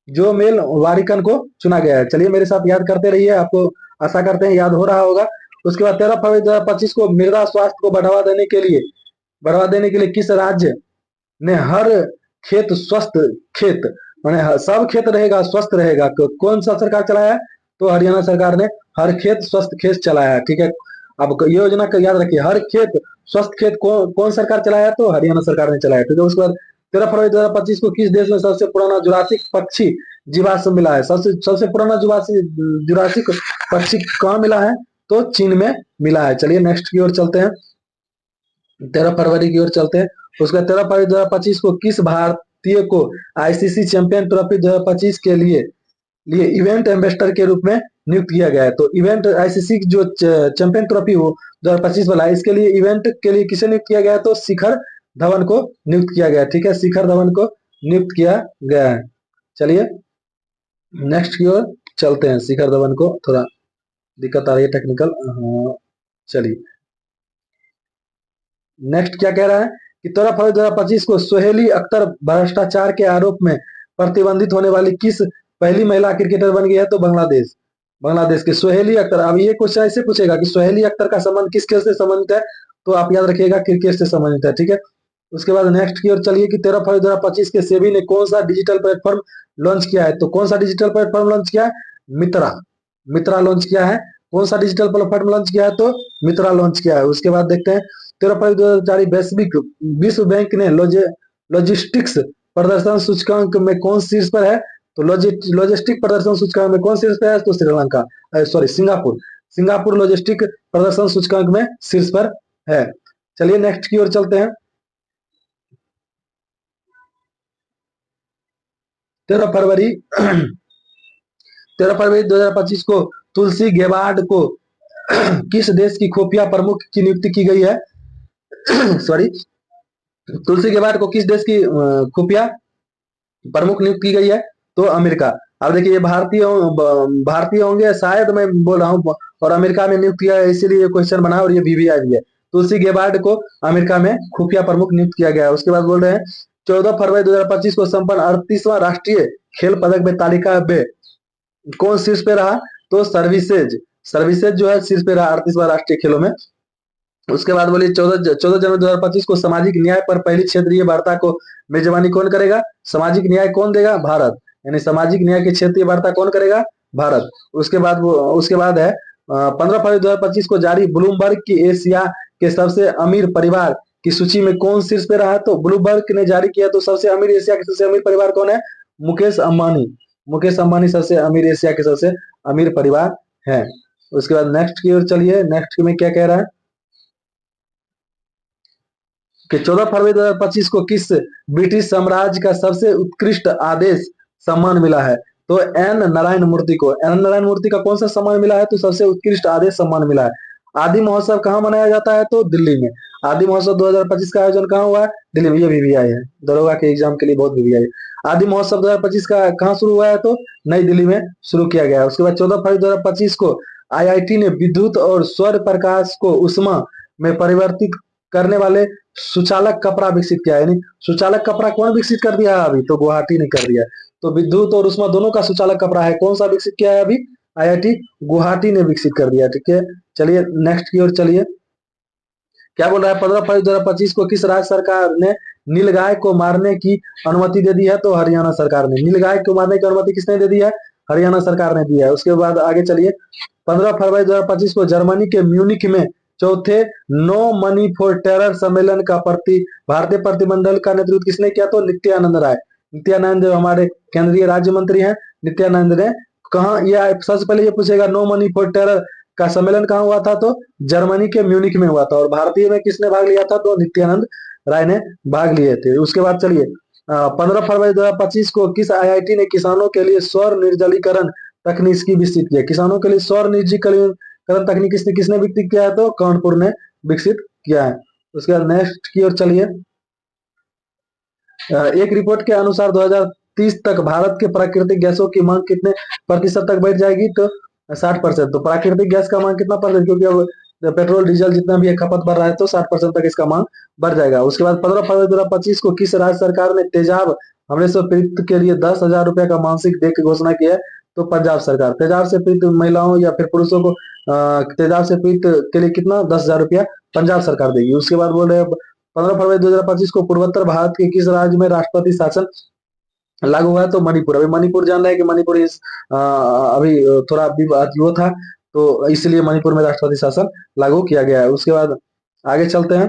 जोमेल वारिकन को चुना गया है। चलिए मेरे साथ याद करते रहिए, आपको आशा करते हैं याद हो रहा होगा। उसके बाद 13 फरवरी 2025 को मृदा स्वास्थ्य को बढ़ावा देने के लिए किस राज्य ने हर खेत स्वस्थ खेत, मैंने सब खेत रहेगा स्वस्थ रहेगा, कौन सा सरकार चलाया है, तो हरियाणा सरकार ने हर खेत स्वस्थ खेत चलाया है, ठीक है। अब योजना का याद रखिए, हर खेत स्वस्थ खेत कौन सरकार चलाया, तो हरियाणा सरकार ने चलाया, ठीक है। उसके बाद 13 फरवरी 2025 को किस देश में सबसे पुराना जुरासिक पक्षी जीवाश्म मिला है, सबसे पुराना जुरासिक पक्षी कहाँ मिला है, तो चीन में मिला है। चलिए नेक्स्ट की ओर चलते हैं, 13 फरवरी की ओर चलते हैं। उसके 13 फरवरी 2025 को किस भारतीय को आईसीसी चैंपियन ट्रॉफी 2025 के लिए इवेंट एम्बेसडर के रूप में नियुक्त किया गया है, तो इवेंट आईसीसी जो चैंपियन ट्रॉफी हो 2025 वाला, इसके लिए इवेंट के लिए किसे नियुक्त किया गया है, तो शिखर धवन को नियुक्त किया गया है, ठीक है। शिखर धवन को नियुक्त किया गया है। चलिए नेक्स्ट की ओर चलते हैं, शिखर धवन को थोड़ा दिक्कत आ रही है टेक्निकल। हाँ, चलिए नेक्स्ट क्या कह रहा है कि 13 फरवरी 2025 को सोहेली अख्तर भ्रष्टाचार के आरोप में प्रतिबंधित होने वाली किस पहली महिला क्रिकेटर बन गई है? तो बांग्लादेश। बांग्लादेश की सोहेली अख्तर। अब ये क्वेश्चन ऐसे पूछेगा कि सोहेली अख्तर का संबंध किस खेल से संबंधित है? तो आप याद रखिएगा क्रिकेट से संबंधित है, ठीक है। उसके बाद नेक्स्ट की ओर चलिए कि 13 फरवरी 2025 के सेबी ने कौन सा डिजिटल प्लेटफॉर्म लॉन्च किया है? तो कौन सा डिजिटल प्लेटफॉर्म लॉन्च किया है? मित्रा। मित्रा लॉन्च किया है। कौन सा डिजिटल प्लेटफॉर्म लॉन्च किया है? तो मित्रा लॉन्च किया है। उसके बाद देखते हैं 13 फरवरी 2000 वैश्विक विश्व बैंक ने लॉजिस्टिक्स प्रदर्शन सूचकांक में कौन शीर्ष पर है? तो लॉजिस्टिक प्रदर्शन सूचकांक में कौन शीर्ष पर है? तो Sri Lanka, sorry Singapore. Singapore logistic प्रदर्शन सूचकांक में शीर्ष पर है। चलिए नेक्स्ट की ओर चलते हैं। 13 फरवरी 13 फरवरी 2025 को तुलसी गेबार्ड को किस देश की खुफिया प्रमुख की नियुक्ति की गई है? सॉरी, तुलसी गेबार्ड को किस देश की खुफिया प्रमुख नियुक्त की गई है? तो अमेरिका। अब देखिए ये भारतीय होंगे शायद, मैं बोल रहा हूँ, और अमेरिका में नियुक्त किया है, इसीलिए ये क्वेश्चन बना और ये वीवीआई भी है। तुलसी गेबार्ड को अमेरिका में खुफिया प्रमुख नियुक्त किया गया है। उसके बाद बोल रहे हैं 14 फरवरी 2025 को संपन्न 38वां राष्ट्रीय खेल पदक में तालिका में कौन शीर्ष पे रहा? तो सर्विसेज। सर्विसेज जो है शीर्ष पे रहा 38वां राष्ट्रीय खेलों में। उसके बाद बोलिए 14 जनवरी 2025 को सामाजिक न्याय पर पहली क्षेत्रीय वार्ता को मेजबानी कौन करेगा? सामाजिक न्याय कौन देगा? भारत। यानी सामाजिक न्याय की क्षेत्रीय वार्ता कौन करेगा? भारत। उसके बाद है 15 फरवरी 2025 को जारी ब्लूमबर्ग की एशिया के सबसे अमीर परिवार की सूची में कौन शीर्ष पे रहा? तो ब्लूमबर्ग ने जारी किया, तो सबसे अमीर एशिया के सबसे अमीर परिवार कौन है? मुकेश अंबानी। मुकेश अंबानी सबसे अमीर एशिया के सबसे अमीर परिवार है। उसके बाद नेक्स्ट की ओर चलिए। नेक्स्ट में क्या कह रहा है कि 14 फरवरी 2025 को किस ब्रिटिश साम्राज्य का सबसे उत्कृष्ट आदेश सम्मान मिला है? तो एन नारायण मूर्ति को। एन नारायण मूर्ति का कौन सा सम्मान मिला है? तो सबसे उत्कृष्ट आदेश सम्मान मिला है। आदि महोत्सव कहाँ मनाया जाता है? तो दिल्ली में। आदि महोत्सव 2025 का आयोजन कहाँ हुआ है? दिल्ली में। ये वीवीआई है, दरोगा के एग्जाम के लिए बहुत वीवीआई है। आदि महोत्सव 2025 का कहाँ शुरू हुआ है? तो नई दिल्ली में शुरू किया गया है। उसके बाद 14 फरवरी 2025 को आईआईटी ने विद्युत और सौर प्रकाश को उष्मा में परिवर्तित करने वाले सुचालक कपड़ा विकसित किया है। यानी सुचालक कपड़ा कौन विकसित कर दिया है? अभी तो गुवाहाटी ने कर दिया है। तो विद्युत और उष्मा दोनों का सुचालक कपड़ा है, कौन सा विकसित किया है? अभी आईआईटी गुवाहाटी ने विकसित कर दिया, ठीक है। चलिए नेक्स्ट की ओर चलिए। क्या बोल रहा है 15 फरवरी 2025 को किस राज्य सरकार ने नीलगाय को मारने की अनुमति दे दी है? तो हरियाणा सरकार ने। नीलगाय को मारने की अनुमति किसने दे दी है? हरियाणा सरकार ने दी है। उसके बाद आगे चलिए। 15 फरवरी 2025 को जर्मनी के म्यूनिख में चौथे नो मनी फॉर टेरर सम्मेलन का भारतीय प्रतिनिधिमंडल का नेतृत्व किसने किया? तो नित्यानंद राय। नित्यानंद जो हमारे केंद्रीय राज्य मंत्री हैं, नित्यानंद ने। कहा यह सबसे पहले ये पूछेगा नो मनी फॉर टेरर का सम्मेलन कहाँ हुआ था? तो जर्मनी के म्यूनिख में हुआ था। और भारतीय में किसने भाग लिया था? तो नित्यानंद राय ने भाग लिए थे। उसके बाद चलिए 15 फरवरी 2025 को किस आईआईटी ने किसानों के लिए सौर निर्जलीकरण तकनीक की विकसित किया? किसानों के लिए सौर निर्जलीकरण तकनीक किसने विकसित किया है? तो कानपुर ने विकसित किया है। उसके बाद नेक्स्ट की ओर चलिए। एक रिपोर्ट के अनुसार 2030 तक भारत के प्राकृतिक गैसों की मांग कितने प्रतिशत तक बढ़ जाएगी? तो 60%। तो प्राकृतिक गैस का मांग कितना परसेंट? क्योंकि अब पेट्रोल डीजल जितना भी है खपत बढ़ रहा है, तो 60% तक इसका मांग बढ़ जाएगा। उसके बाद 15 फरवरी 2025 को किस राज्य सरकार ने तेजाब हमले से पीड़ित के लिए 10,000 रुपए का मानसिक देय की घोषणा की है? तो पंजाब सरकार। तेजाब से पीड़ित महिलाओं या फिर पुरुषों को तेजाब से पीड़ित के लिए कितना 10,000 रुपया पंजाब सरकार देगी। उसके बाद बोल रहे हैं 15 फरवरी 2025 को पूर्वोत्तर भारत के किस राज्य में राष्ट्रपति शासन लागू हुआ है? तो मणिपुर। अभी मणिपुर जान रहे हैं कि मणिपुर अभी थोड़ा विवाद वो था, तो इसलिए मणिपुर में राष्ट्रपति शासन लागू किया गया है। उसके बाद आगे चलते हैं।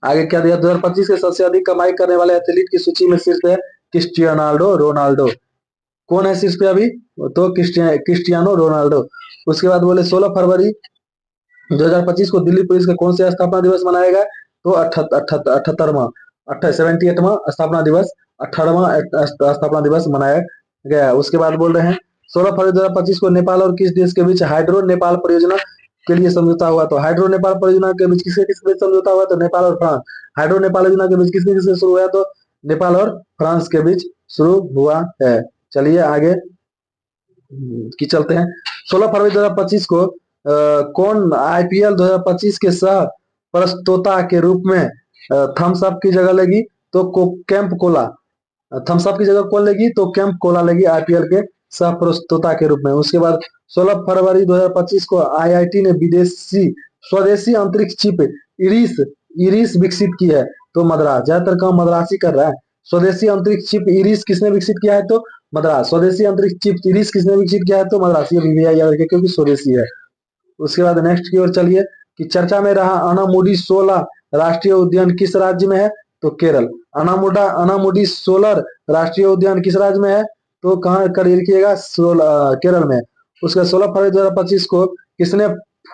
आगे क्या दिया? 2025 के सबसे अधिक कमाई करने वाले एथलीट की सूची में शीर्ष है क्रिस्टियानो रोनाल्डो। कौन है शीर्ष पे अभी? तो क्रिस्टियानो रोनाल्डो। उसके बाद बोले 16 फरवरी 2025 को दिल्ली पुलिस का कौन सा स्थापना दिवस मनाया गया? तो 78वां 78वां स्थापना दिवस, 18वां स्थापना दिवस मनाया गया। उसके बाद बोल रहे हैं 16 फरवरी 2025 को नेपाल और किस देश के बीच हाइड्रो नेपाल परियोजना के लिए समझौता हुआ? तो हाइड्रो नेपाल परियोजना के बीच किसके किसके बीच समझौता हुआ? तो नेपाल और फ्रांस। हाइड्रो नेपाल योजना के बीच किसके किसके शुरू हुआ? तो नेपाल और फ्रांस के बीच शुरू हुआ है। चलिए आगे। की चलते हैं। 16 फरवरी 2025 को कौन आईपीएल 2025 के सह प्रस्तोता के रूप में थम्स अप की जगह लेगी? तो कैंप कोला। थम्स अप की जगह कौन लेगी? तो कैंप कोला लेगी आईपीएल के सह प्रस्तोता के रूप में। उसके बाद 16 फरवरी 2025 को आईआईटी ने विदेशी स्वदेशी अंतरिक्ष चिप इरिस इरिस विकसित की है। तो मद्रास, ज्यादातर काम मद्रास ही कर रहा है। स्वदेशी अंतरिक्ष चिप इरिस किसने विकसित किया है? तो मद्रास। स्वदेशी अंतरिक्ष चिप इरिस किसने विकसित किया है? तो मद्रास। ये भी याद रखिए क्योंकि स्वदेशी है। उसके बाद नेक्स्ट की ओर चलिए कि चर्चा में रहा अनामुडी 16 राष्ट्रीय उद्यान किस राज्य में है? तो केरल। अनामुडी सोलर राष्ट्रीय उद्यान किस राज्य में है? तो कहाँ कर लिखिएगा? केरल में। उसके 16 फरवरी 2025 को किसने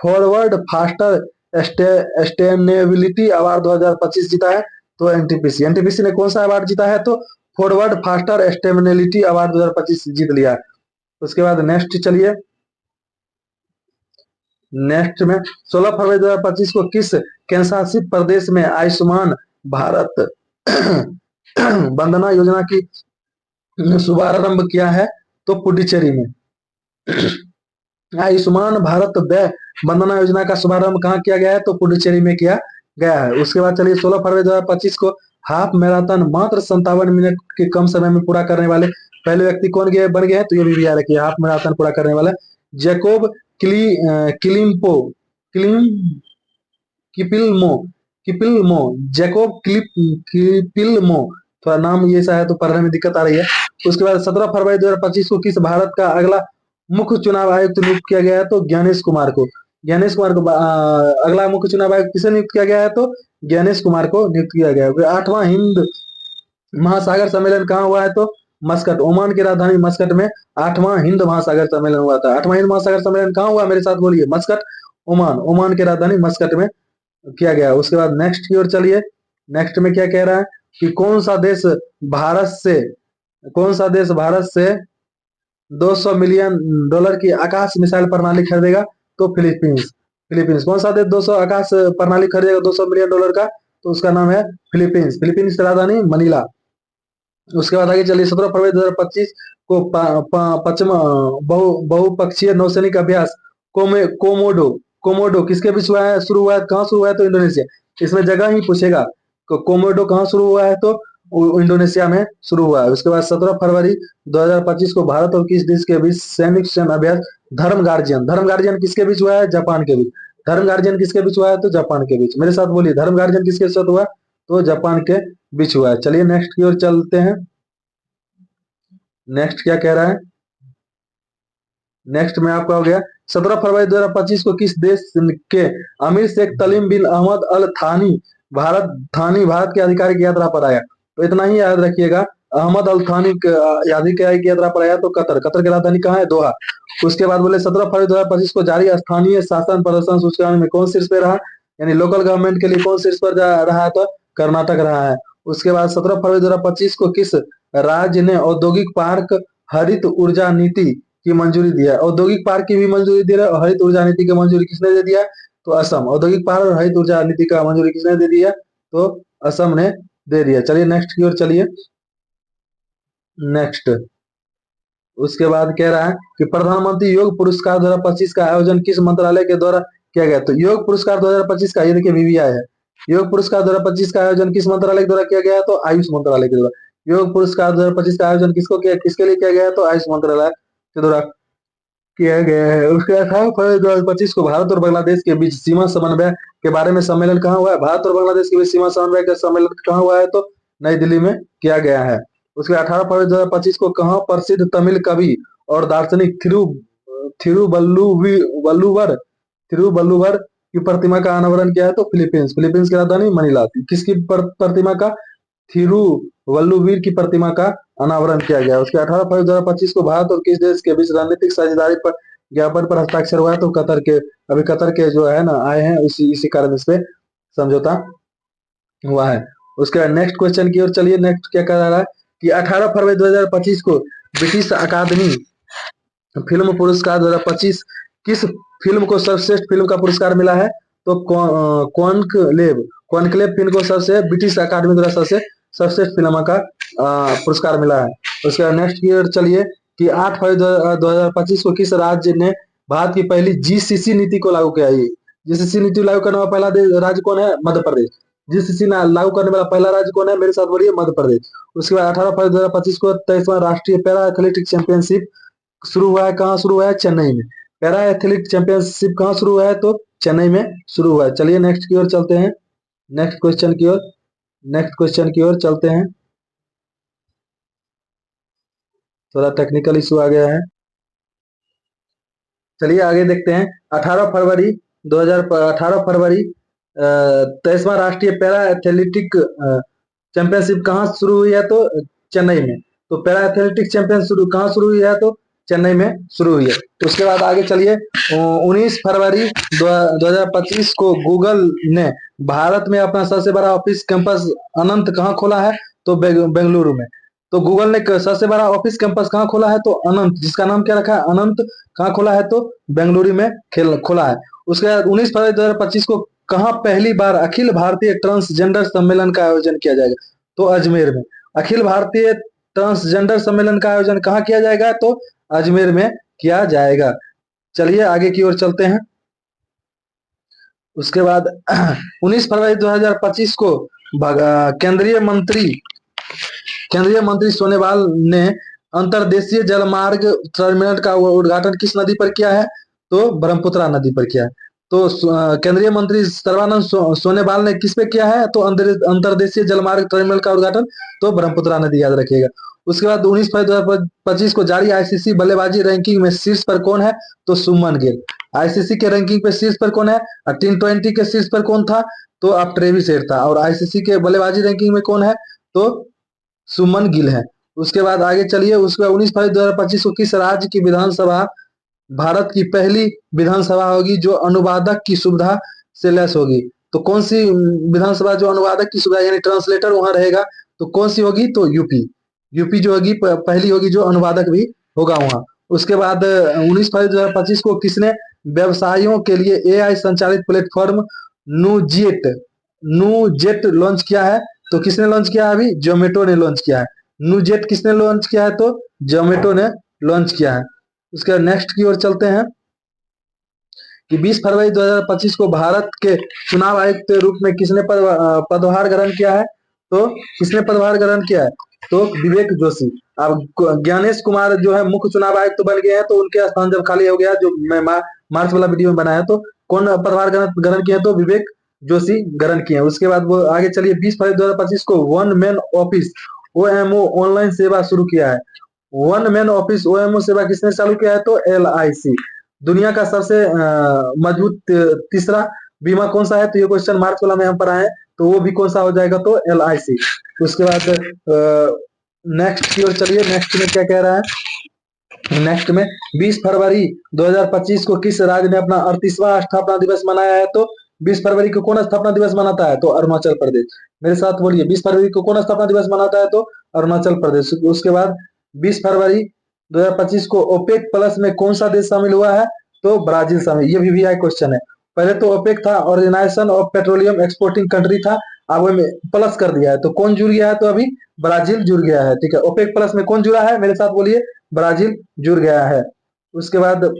फॉरवर्ड फास्टर सस्टेनेबिलिटी अवार्ड 2025 जीता है? तो एनटीपीसी। एनटीपीसी ने कौन सा अवार्ड जीता है? तो फॉरवर्ड फास्टर सस्टेनेबिलिटी अवार्ड 2025 जीत लिया। उसके बाद नेक्स्ट चलिए, नेक्स्ट में 16 फरवरी 2025 को किस केंद्र शासित प्रदेश में आयुष्मान भारत वंदना योजना की शुभारंभ किया है? तो पुडुचेरी में। आयुष्मान भारत व्यय वंदना योजना का शुभारंभ कहाँ किया गया है? तो पुडुचेरी में किया गया है। उसके बाद चलिए 16 फरवरी 2025 को हाफ मैराथन मात्र 57 मिनट के कम समय में पूरा करने वाले पहले व्यक्ति कौन बन गए हैं? तो ये भी याद रखिए, हाफ मैराथन पूरा करने वाला जैकोब किलिम्पो किलिम किपिलमो किपिलमो जैकोब किपिलमो। थोड़ा नाम ये सा है तो पढ़ने में दिक्कत आ रही है। उसके बाद 17 फरवरी 2025 को किस भारत का अगला मुख्य चुनाव आयुक्त नियुक्त किया गया है? तो ज्ञानेश कुमार को। ज्ञानेश कुमार को अगला मुख्य चुनाव आयुक्त किसे नियुक्त किया गया है? तो ज्ञानेश कुमार को नियुक्त किया गया है। 8वां हिंद महासागर सम्मेलन कहाँ हुआ है? तो मस्कट, ओमान की राजधानी मस्कट में 8वां हिंद महासागर सम्मेलन हुआ था। 8वां हिंद महासागर सम्मेलन कहाँ हुआ? मेरे साथ बोलिए, मस्कट, ओमान। ओमान की राजधानी मस्कट में किया गया। उसके बाद नेक्स्ट की ओर चलिए, नेक्स्ट में क्या कह रहा है कि कौन सा देश भारत से 200 मिलियन डॉलर की आकाश मिसाइल प्रणाली खरीदेगा? तो फिलीपींस। फिलीपींस। कौन सा देश 200 आकाश प्रणाली खरीदेगा 200 मिलियन डॉलर का? तो उसका नाम है फिलीपींस। फिलीपींस की राजधानी मनीला। उसके बाद आगे चलिए 17 फरवरी 2025 को पश्चिम बहुपक्षीय नौसैनिक अभ्यास कोमोडो कोमोडो किसके बीच हुआ है? शुरू हुआ है कहाँ शुरू हुआ है? तो इंडोनेशिया। इसमें जगह ही पूछेगा। कोमोडो कहाँ शुरू हुआ है? तो इंडोनेशिया में शुरू हुआ है। उसके बाद 17 फरवरी 2025 को भारत और किस देश के बीच सैनिक सैन्य अभ्यास धर्म गार्जियन किसके बीच हुआ है? जापान के बीच। धर्म गार्जियन किसके बीच हुआ है? तो जापान के बीच। मेरे साथ बोलिए, धर्म गार्जियन किसके साथ हुआ? तो जापान के बीच हुआ है। चलिए नेक्स्ट की ओर चलते हैं। नेक्स्ट क्या कह रहा है? नेक्स्ट में आपका हो गया 17 फरवरी 2025 को किस देश के अमीर शेख तमीम बिन अहमद अल भारत की आधिकारिक यात्रा पर आया? तो इतना ही याद रखिएगा, अहमद अल थानी आधिकारिक यात्रा पर आया तो कतर की राजधानी कहाँ है? दोहा। उसके बाद बोले 17 फरवरी 2025 को जारी स्थानीय शासन प्रदर्शन सूचकांक में कौन शीर्ष पे रहा? यानी लोकल गवर्नमेंट के लिए कौन शीर्ष पर रहा है? तो कर्नाटक रहा है। उसके बाद 17 फरवरी 2025 को किस राज्य ने औद्योगिक पार्क हरित ऊर्जा नीति की मंजूरी दिया है? औद्योगिक पार्क की भी मंजूरी दे रहा है और हरित ऊर्जा नीति की मंजूरी किसने दे दिया है? तो असम। औद्योगिक पार्क और हरित ऊर्जा नीति का मंजूरी किसने दे दिया? तो असम ने दे दिया। चलिए नेक्स्ट की ओर चलिए। नेक्स्ट उसके बाद कह रहा है कि प्रधानमंत्री योग पुरस्कार 2025 का आयोजन किस मंत्रालय के द्वारा किया गया? तो योग पुरस्कार 2025 का, ये देखिए वीवीआई है। योग पुरस्कार 2025 का आयोजन किस मंत्रालय के द्वारा किया गया? तो आयुष मंत्रालय के द्वारा। योग पुरस्कार 2025 का आयोजन किसके लिए किया गया? तो आयुष मंत्रालय के द्वारा किया गया है। उसके 18 फरवरी 2025 को भारत और बांग्लादेश के बीच सीमा समन्वय के बारे में सम्मेलन कहाँ हुआ है? भारत और बांग्लादेश के बीच सीमा समन्वय का सम्मेलन कहाँ हुआ है? तो नई दिल्ली में किया गया है। उसके 18 फरवरी 2025 को कहाँ प्रसिद्ध तमिल कवि और दार्शनिक थिरुवल्लुवर थिरुवल्लुवर की प्रतिमा का अनावरण किया है? तो फिलीपींस। फिलीपींस की राजधानी मनीला। किसकी प्रतिमा का? थिरुवल्लुवर की प्रतिमा का अनावरण किया गया। उसके 18 फरवरी 2025 को भारत और किस देश के बीच रणनीतिक साझेदारी पर ज्ञापन पर हस्ताक्षर हुआ है? तो कतर के। अभी कतर के जो है ना आए हैं, इसी कारण इस पे समझौता हुआ है। उसके नेक्स्ट क्वेश्चन की ओर चलिए। नेक्स्ट क्या कह रहा है कि 18 फरवरी 2025 को ब्रिटिश अकादमी फिल्म पुरस्कार 2025 किस फिल्म को सर्वश्रेष्ठ फिल्म का पुरस्कार मिला है? तो कॉन्क्लेव फिल्म को सबसे ब्रिटिश अकादमी द्वारा सबसे सर्वश्रेष्ठ फिल्म का पुरस्कार मिला है। उसके नेक्स्ट की ओर चलिए कि 8 फरवरी 2025 को किस राज्य ने भारत की पहली जीसीसी नीति को लागू किया? जीसीसी नीति लागू करने वाला पहला राज्य कौन है? मध्य प्रदेश। जीसीसी लागू करने वाला पहला राज्य कौन है? मेरे साथ बोलिए, मध्य प्रदेश। उसके बाद 18 फरवरी 2025 को 23वां राष्ट्रीय पैरा एथलेटिक चैंपियनशिप शुरू हुआ है। कहाँ शुरू हुआ है? चेन्नई में। पैरा एथलेटिक चैंपियनशिप कहाँ शुरू हुआ है? तो चेन्नई में शुरू हुआ है। चलिए नेक्स्ट की ओर चलते हैं, नेक्स्ट क्वेश्चन की ओर, नेक्स्ट क्वेश्चन की ओर चलते हैं। थोड़ा टेक्निकल इशू आ गया है, चलिए आगे देखते हैं। 18 फरवरी 18 फरवरी 23वां राष्ट्रीय पैरा एथलेटिक चैंपियनशिप कहाँ शुरू हुई है? तो चेन्नई में। तो पैरा एथलेटिक चैंपियनशिप कहाँ शुरू हुई है? तो चेन्नई में शुरू हुई है। तो उसके बाद आगे चलिए, 19 फरवरी 2025 को गूगल ने भारत में अपना सबसे बड़ा ऑफिस कैंपस अनंत कहाँ खोला है? तो बेंगलुरु में। तो गूगल ने सबसे बड़ा ऑफिस कैंपस कहाँ खोला है? तो अनंत, जिसका नाम क्या रखा है? अनंत। कहाँ खोला है? तो बेंगलुरु में खोला है। उसके बाद 19 फरवरी 2025 को कहाँ पहली बार अखिल भारतीय ट्रांसजेंडर सम्मेलन का आयोजन किया जाएगा? तो अजमेर में। अखिल भारतीय ट्रांसजेंडर सम्मेलन का आयोजन कहाँ किया जाएगा? तो अजमेर में किया जाएगा। चलिए आगे की ओर चलते हैं। उसके बाद 19 फरवरी 2025 को केंद्रीय मंत्री सोनोवाल ने अंतरदेशीय जलमार्ग टर्मिनल का उद्घाटन किस नदी पर किया है? तो ब्रह्मपुत्रा नदी पर किया है। तो केंद्रीय मंत्री सर्बानंद सोनोवाल ने किस पे किया है? तो अंतरदेशीय जलमार्ग टर्मिनल का उद्घाटन तो ब्रह्मपुत्रा नदी, याद रखिएगा। उसके बाद 19 फरवरी 2025 को जारी आईसीसी बल्लेबाजी रैंकिंग में शीर्ष पर कौन है? तो सुमन गिल। आईसीसी के रैंकिंग पे शीर्ष पर कौन है? T20 के शीर्ष पर कौन था? तो अब ट्रेविस हेड था। और आईसीसी के बल्लेबाजी रैंकिंग में कौन है? तो सुमन गिल है। उसके बाद आगे चलिए, उसके बाद 19 फरवरी 2025 को किस राज्य की विधानसभा भारत की पहली विधानसभा होगी जो अनुवादक की सुविधा से लैस होगी? तो कौन सी विधानसभा जो अनुवादक की सुविधा यानी ट्रांसलेटर वहां रहेगा? तो कौन सी होगी? तो यूपी। यूपी जो होगी पहली होगी जो अनुवादक भी होगा वहां। उसके बाद 19 फरवरी 2025 को किसने व्यवसायियों के लिए एआई संचालित प्लेटफॉर्म नूजेट नूजेट लॉन्च किया है? तो किसने लॉन्च किया है? अभी जोमेटो ने लॉन्च किया है। नूजेट किसने लॉन्च किया है? तो जोमेटो ने लॉन्च किया है। उसके बाद नेक्स्ट की ओर चलते हैं कि 20 फरवरी 2025 को भारत के चुनाव आयुक्त के रूप में किसने पदभार ग्रहण किया है? तो किसने पदभार ग्रहण किया है? तो विवेक जोशी। अब ज्ञानेश कुमार जो है मुख्य चुनाव आयुक्त बन गए हैं, तो उनके स्थान जब खाली हो गया, जो मैं मार्च वाला वीडियो में बनाया, तो कौन पदभार ग्रहण किया? तो विवेक जोशी ग्रहण किए। उसके बाद वो आगे चलिए, 20 फरवरी 2025 को one man office OMO online सेवा शुरू किया है। वन मैन ऑफिस ओएमओ सेवा किसने चालू किया है? तो एलआईसी। दुनिया का सबसे मजबूत तीसरा बीमा कौन सा है? तो ये क्वेश्चन मार्च वाला में हम पर आए, तो वो भी कौन सा हो जाएगा? तो एलआईसी। उसके बाद नेक्स्ट की ओर चलिए, नेक्स्ट में क्या कह रहा है? नेक्स्ट में 20 फरवरी 2025 को किस राज्य ने अपना 38वां स्थापना दिवस मनाया है? तो 20 फरवरी को कौन स्थापना दिवस मनाता है? तो अरुणाचल प्रदेश। मेरे साथ बोलिए, 20 फरवरी को कौन स्थापना दिवस मनाता है? तो अरुणाचल प्रदेश। उसके बाद 20 फरवरी 2025 को ओपेक प्लस में कौन सा देश शामिल हुआ है? तो ब्राजील शामिल। ये भी क्वेश्चन है। पहले तो ओपेक था, organisation of petroleum exporting country था, अब वो प्लस कर दिया है। तो कौन जुड़ गया है? तो अभी ब्राजील जुड़ गया है। ठीक है, ओपेक प्लस में कौन जुड़ा है? मेरे साथ बोलिए, ब्राजील जुड़ गया है। उसके बाद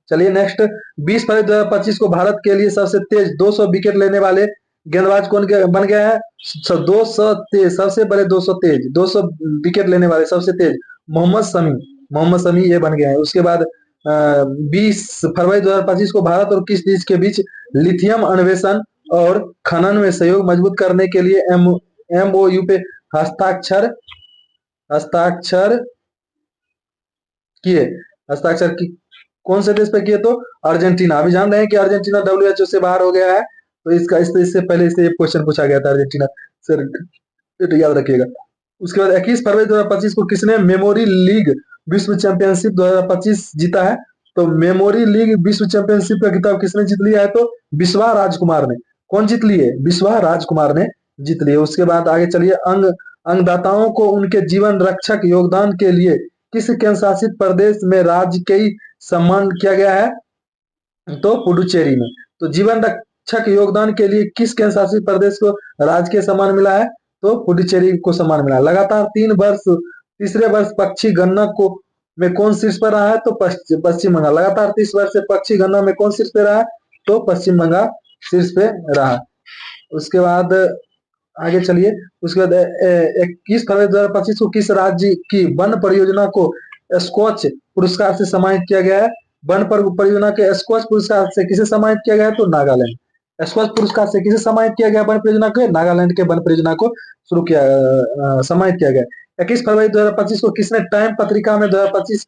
चलिए नेक्स्ट, 20 फरवरी 2025 को भारत के लिए सबसे तेज 200 विकेट लेने वाले गेंदबाज कौन बन गया है? 200 तेज, सबसे बड़े 200 तेज, 200 विकेट लेने वाले सबसे तेज मोहम्मद शमी ये बन गए हैं। उसके बाद 20 फरवरी 2025 को भारत और किस देश के बीच लिथियम अन्वेषण और खनन में सहयोग मजबूत करने के लिए एमओयू पे हस्ताक्षर हस्ताक्षर किए? हस्ताक्षर की कौन से देश पे किए? तो अर्जेंटीना। अभी जान रहे हैं कि अर्जेंटीना डब्ल्यूएचओ से बाहर हो गया है, तो इससे पहले इससे क्वेश्चन पूछा गया था अर्जेंटीना सर, तो याद रखिएगा। उसके बाद 21 फरवरी 2025 को किसने मेमोरी लीग विश्व चैंपियनशिप 2025 जीता है? तो मेमोरी लीग विश्व चैंपियनशिप का खिताब किसने जीत लिया है? तो बिस्वा राजकुमार ने। कौन जीत लिए? बिस्वा राजकुमार ने जीत लिए। उसके बाद आगे चलिए, अंगदाताओं को उनके जीवन रक्षक योगदान के लिए किस केंद्र शासित प्रदेश में राजकीय सम्मान किया गया है? तो पुडुचेरी में। तो जीवन रक्षक योगदान के लिए किस केंद्र शासित प्रदेश को राजकीय सम्मान मिला है? तो पुडुचेरी को सम्मान मिला। लगातार 3 वर्ष तीसरे वर्ष पक्षी गणना को में कौन शीर्ष पर रहा है? तो पश्चिम बंगाल। लगातार 30 वर्ष से पक्षी गणना में कौन शीर्ष पे रहा है? तो पश्चिम बंगाल शीर्ष पे रहा। उसके बाद आगे चलिए। उसके बाद 21 फरवरी 2025 को किस राज्य की वन परियोजना को स्कॉच पुरस्कार से सम्मानित किया गया है? वन परियोजना के स्कॉच पुरस्कार से किसे सम्मानित किया गया है? तो नागालैंड। स्कॉच पुरस्कार से किसे सम्मानित किया गया वन परियोजना को? नागालैंड के वन परियोजना को शुरू किया सम्मानित किया गया। 21 फरवरी 2025 को किसने टाइम पत्रिका में 2025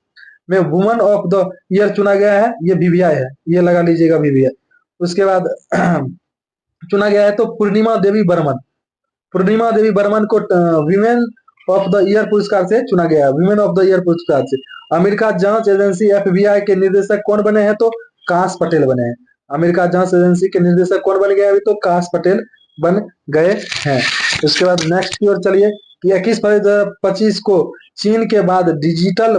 में वुमन ऑफ द ईयर चुना गया है? ये बीबीआई है, ये लगा लीजिएगा बीबीआई। उसके बाद चुना गया है तो पूर्णिमा देवी बर्मन। पूर्णिमा देवी बर्मन को विमेन ऑफ द ईयर पुरस्कार से चुना गया है, विमेन ऑफ द ईयर पुरस्कार से। अमेरिका जांच एजेंसी एफबीआई के निर्देशक कौन बने हैं? तो काश पटेल बने हैं। अमेरिका जांच एजेंसी के निर्देशक कौन बन गए? अभी तो काश पटेल बन गए हैं। उसके बाद नेक्स्ट की ओर चलिए कि 21 फरवरी 2025 को चीन के बाद डिजिटल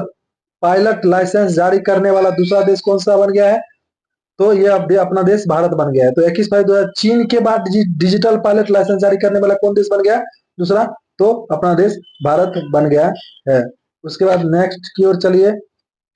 पायलट लाइसेंस जारी करने वाला दूसरा देश कौन सा बन गया है? तो ये अब अपना देश भारत बन गया है। तो 21 फरवरी चीन के बाद डिजिटल पायलट लाइसेंस जारी करने वाला कौन देश बन गया? दूसरा। तो अपना देश भारत बन गया है। उसके बाद नेक्स्ट की ओर चलिए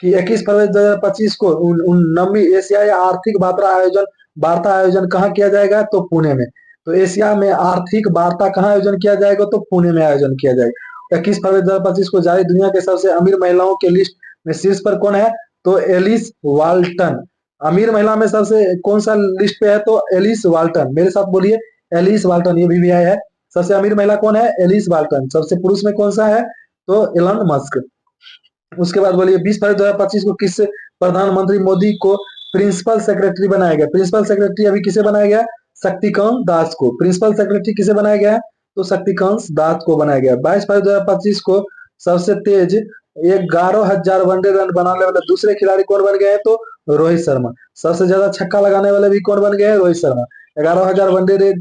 कि 21 फरवरी 2025 को 19वीं एशियाई आर्थिक वार्ता आयोजन कहाँ किया जाएगा? तो पुणे में। तो एशिया में आर्थिक वार्ता कहाँ आयोजन किया जाएगा? तो पुणे में आयोजन किया जाएगा। 21 फरवरी 2025 को जारी दुनिया के सबसे अमीर महिलाओं के लिस्ट में शीर्ष पर कौन है? तो एलिस वाल्टन। अमीर महिला में सबसे कौन सा लिस्ट पे है? तो एलिस वाल्टन। मेरे साथ बोलिए, एलिस वाल्टन। ये भी है। सबसे अमीर महिला कौन है? Alice Walton. सबसे पुरुष में कौन सा है? तो एलन मस्क। उसके बाद बोलिए 20 फरवरी 2025 को किस प्रधानमंत्री मोदी को प्रिंसिपल सेक्रेटरी बनाया गया? प्रिंसिपल सेक्रेटरी अभी किसे बनाया गया? शक्तिकांत दास को। प्रिंसिपल सेक्रेटरी किसे बनाया गया? तो शक्तिकांत दास को बनाया गया। 22 फरवरी 2025 को सबसे तेज 11,000 वनडे रन बनाने वाले दूसरे खिलाड़ी कौन बन गए हैं? तो रोहित शर्मा। सबसे ज्यादा छक्का लगाने वाले भी कौन बन गए हैं? रोहित शर्मा। 11,000 वनडे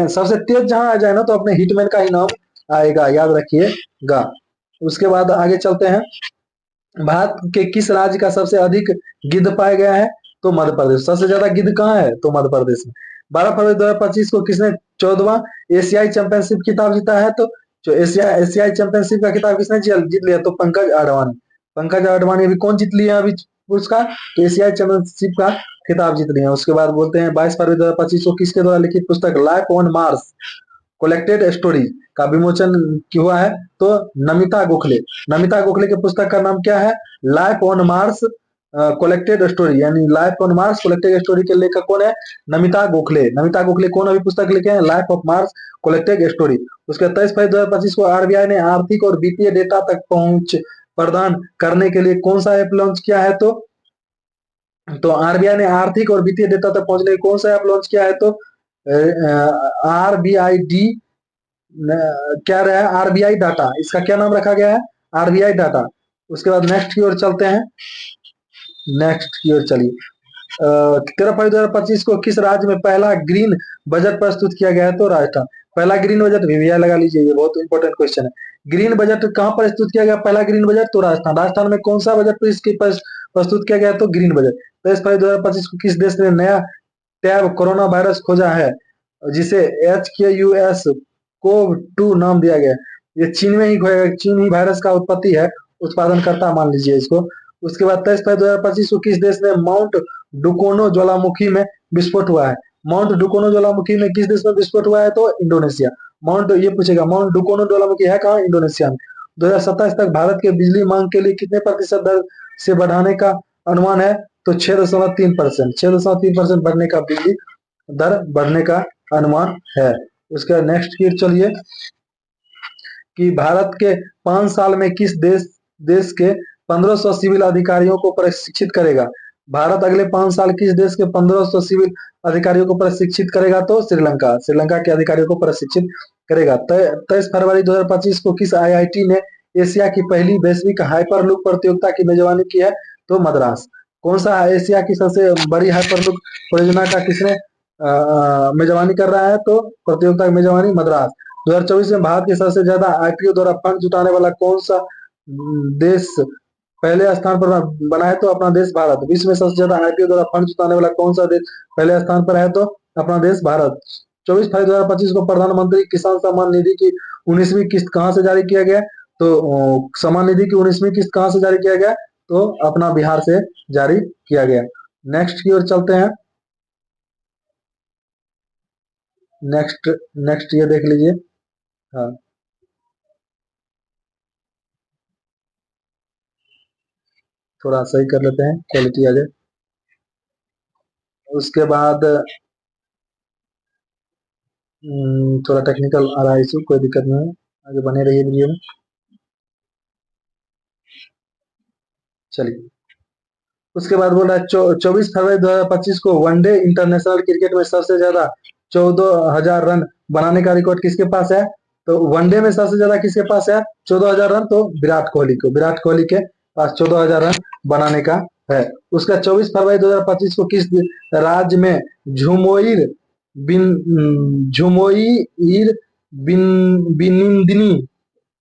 सबसे तेज जहां आ जाए ना तो अपने हिटमैन का ही नाम आएगा, याद रखिएगा। उसके बाद आगे चलते हैं। भारत के किस राज्य का सबसे अधिक गिद्ध पाया गया है? तो मध्य प्रदेश। सबसे ज्यादा गिद्ध कहाँ है? तो मध्य प्रदेश में। 12 फरवरी 2025 को किसने 14वां एशियाई चैंपियनशिप खिताब जीता है? तो जो एशियाई चैंपियनशिप का खिताब किसने जीत लिया? तो पंकज अडवाणी। पंकज अडवाणी अभी कौन जीत लिया अभी पुरस्कार? तो एशियाई चैंपियनशिप का खिताब जीत लिया। उसके बाद बोलते हैं 22 फरवरी 2025 को किसके द्वारा लिखित पुस्तक life on Mars collected story का विमोचन हुआ है? तो नमिता गोखले। नमिता गोखले के पुस्तक का नाम क्या है? Life on Mars collected story, यानी life on Mars collected story के लेखक कौन है? नमिता गोखले। नमिता गोखले कौन अभी पुस्तक लिखे हैं? Life of Mars collected story. उसके 23 फरवरी 2025 को आरबीआई ने आर्थिक और वित्तीय डेटा तक पहुंच प्रदान करने के लिए कौन सा ऐप लॉन्च किया है? तो आरबीआई ने आर्थिक और वित्तीय डेटा तक पहुंचने के कौन सा ऐप लॉन्च किया है? तो आरबीआई डी क्या रहा है? RBI data. इसका क्या नाम रखा गया है? RBI data. उसके बाद नेक्स्ट की ओर चलते हैं। नेक्स्ट की ओर चलिए। 13 फरवरी 2025 को किस राज्य में पहला ग्रीन बजट प्रस्तुत किया गया है? तो राजस्थान। पहला ग्रीन बजट वीवीआई लगा लीजिए, ये बहुत इंपॉर्टेंट क्वेश्चन है। ग्रीन बजट कहाँ प्रस्तुत किया गया? पहला ग्रीन बजट तो राजस्थान। राजस्थान में कौन सा बजट प्रस्तुत किया गया? तो ग्रीन बजट। 23 फरवरी 2025 को किस देश ने नया टैब कोरोना वायरस खोजा है जिसे HKUS कोव-2 नाम दिया गया? ये चीन में ही खोया, चीन ही वायरस का उत्पत्ति है, उत्पादन करता मान लीजिए इसको। उसके बाद 23 फरवरी 2025 को किस देश में माउंट डुकोनो ज्वालामुखी में विस्फोट हुआ है? माउंट डुकोनो ज्वालामुखी में किस देश में विस्फोट हुआ है? तो इंडोनेशिया। माउंट, ये पूछेगा माउंट डुकोनो ज्वालामुखी है कहाँ? इंडोनेशिया में। 2027 तक भारत के बिजली मांग के लिए कितने प्रतिशत दर से बढ़ाने का अनुमान है? तो 6.3%। 6.3% बढ़ने का बिजली दर बढ़ने का अनुमान है। उसके नेक्स्ट की चलिए कि भारत के 5 साल में किस देश के 1500 सिविल अधिकारियों को प्रशिक्षित करेगा? भारत अगले 5 साल किस देश के 1500 सिविल अधिकारियों को प्रशिक्षित करेगा? तो श्रीलंका। श्रीलंका के अधिकारियों को प्रशिक्षित करेगा। 23 फरवरी 2025 को किस आईआईटी ने एशिया की पहली वैश्विक हाइपरलूप प्रतियोगिता की मेजबानी की है? तो मद्रास। कौन सा एशिया की सबसे बड़ी हाइपरलूप परियोजना का किसने मेजबानी कर रहा है? तो प्रतियोगिता की मेजबानी मद्रास। 2024 में भारत के सबसे ज्यादा आईपीओ द्वारा फंड जुटाने वाला कौन सा देश पहले स्थान पर बना है? तो अपना देश भारत। विश्व में सबसे ज्यादा आईपीओ द्वारा फंड जुटाने वाला कौन सा देश पहले स्थान पर है? तो अपना देश भारत। 24 फरवरी 2025 को प्रधानमंत्री किसान सम्मान निधि की 19वीं किस्त कहां से जारी किया गया? तो सम्मान निधि की 19वीं किस्त कहाँ से जारी किया गया? तो अपना बिहार से जारी किया गया। नेक्स्ट की ओर चलते हैं। नेक्स्ट नेक्स्ट ये देख लीजिए। हाँ, थोड़ा सही कर लेते हैं, क्वालिटी आ जाए। उसके बाद थोड़ा टेक्निकल आ रहा है इशू, कोई दिक्कत नहीं है, आगे बने रहिए वीडियो में। चलिए, उसके बाद बोल रहा है 24 फरवरी 2025 को वनडे इंटरनेशनल क्रिकेट में सबसे ज्यादा 14,000 रन बनाने का रिकॉर्ड किसके पास है? तो वनडे में सबसे ज्यादा किसके पास है 14,000 रन? तो विराट कोहली के पास 14,000 रन बनाने का है। उसका 24 फरवरी 2025 को किस राज्य में झुमोइर बिन बिनिंदिनी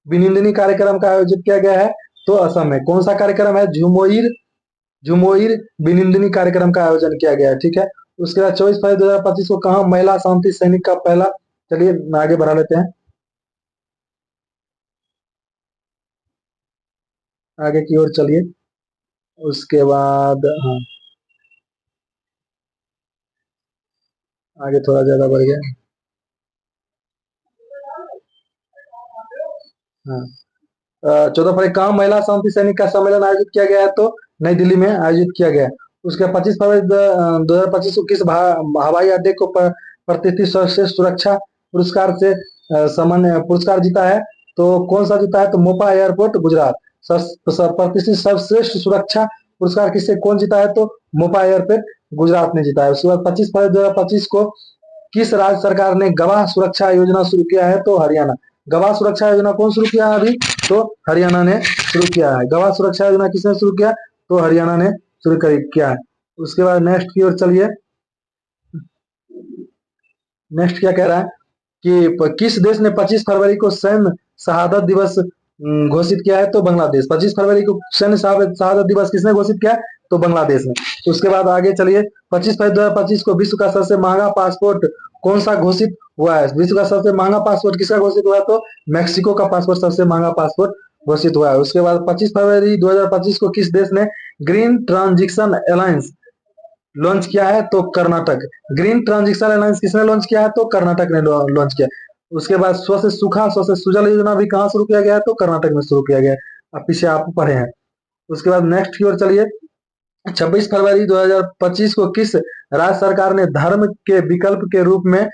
बिनिंदिनी कार्यक्रम का आयोजित किया गया है? तो असम में। कौन सा कार्यक्रम है? झुमोइर बिनिंदिनी कार्यक्रम का आयोजन किया गया है। ठीक है। उसके बाद 24 फरवरी 2025 को कहा महिला शांति सैनिक का पहला, चलिए आगे बढ़ा लेते हैं, आगे की ओर चलिए। उसके बाद हाँ, आगे थोड़ा ज्यादा बढ़ गया। हाँ, 14 फरवरी कहाँ महिला शांति सैनिक का सम्मेलन आयोजित किया गया है? तो नई दिल्ली में आयोजित किया गया है। उसके 25 फरवरी 2025 को किस हवाई अड्डे को प्रतिष्ठित सर्वश्रेष्ठ सुरक्षा पुरस्कार से सामान्य पुरस्कार जीता है? तो कौन सा जीता है? तो मोपा एयरपोर्ट गुजरात प्रतिष्ठित सर्वश्रेष्ठ सुरक्षा पुरस्कार किससे कौन जीता है? तो मोपा एयरपोर्ट गुजरात ने जीता है। उसके बाद 25 फरवरी 2025 को किस राज्य सरकार ने गवाह सुरक्षा योजना शुरू किया है? तो हरियाणा। गवाह सुरक्षा योजना कौन शुरू किया है अभी? तो हरियाणा ने शुरू किया है। गवाह सुरक्षा योजना किसने शुरू किया? तो हरियाणा ने शुरू किया है। उसके बाद नेक्स्ट की ओर चलिए। नेक्स्ट क्या कह रहा है कि किस देश ने 25 फरवरी को सैन्य शहादत दिवस घोषित किया है? तो बांग्लादेश। 25 फरवरी को सैन्य शहादत दिवस किसने घोषित किया है? तो बांग्लादेश ने। उसके बाद आगे चलिए। 25 फरवरी 2025 को विश्व का सबसे महंगा पासपोर्ट कौन सा घोषित हुआ है? विश्व का सबसे महंगा पासपोर्ट किसका घोषित हुआ है? तो मैक्सिको का पासपोर्ट सबसे महंगा पासपोर्ट घोषित हुआ है। उसके बाद 25 फरवरी 2025 को किस देश ने ग्रीन ट्रांजिशन अलायंस लॉन्च किया है? तो कर्नाटक। ग्रीन ट्रांजिशन अलायंस किसने लॉन्च किया है? तो कर्नाटक ने लॉन्च किया। उसके बाद स्व से सूखा स्व से सुजल योजना भी कहाँ शुरू किया गया है? तो कर्नाटक में शुरू किया गया है। अब पीछे आप पढ़े हैं। उसके बाद नेक्स्ट की ओर चलिए। 26 फरवरी 2025 को किस राज्य सरकार ने धर्म के विकल्प के रूप में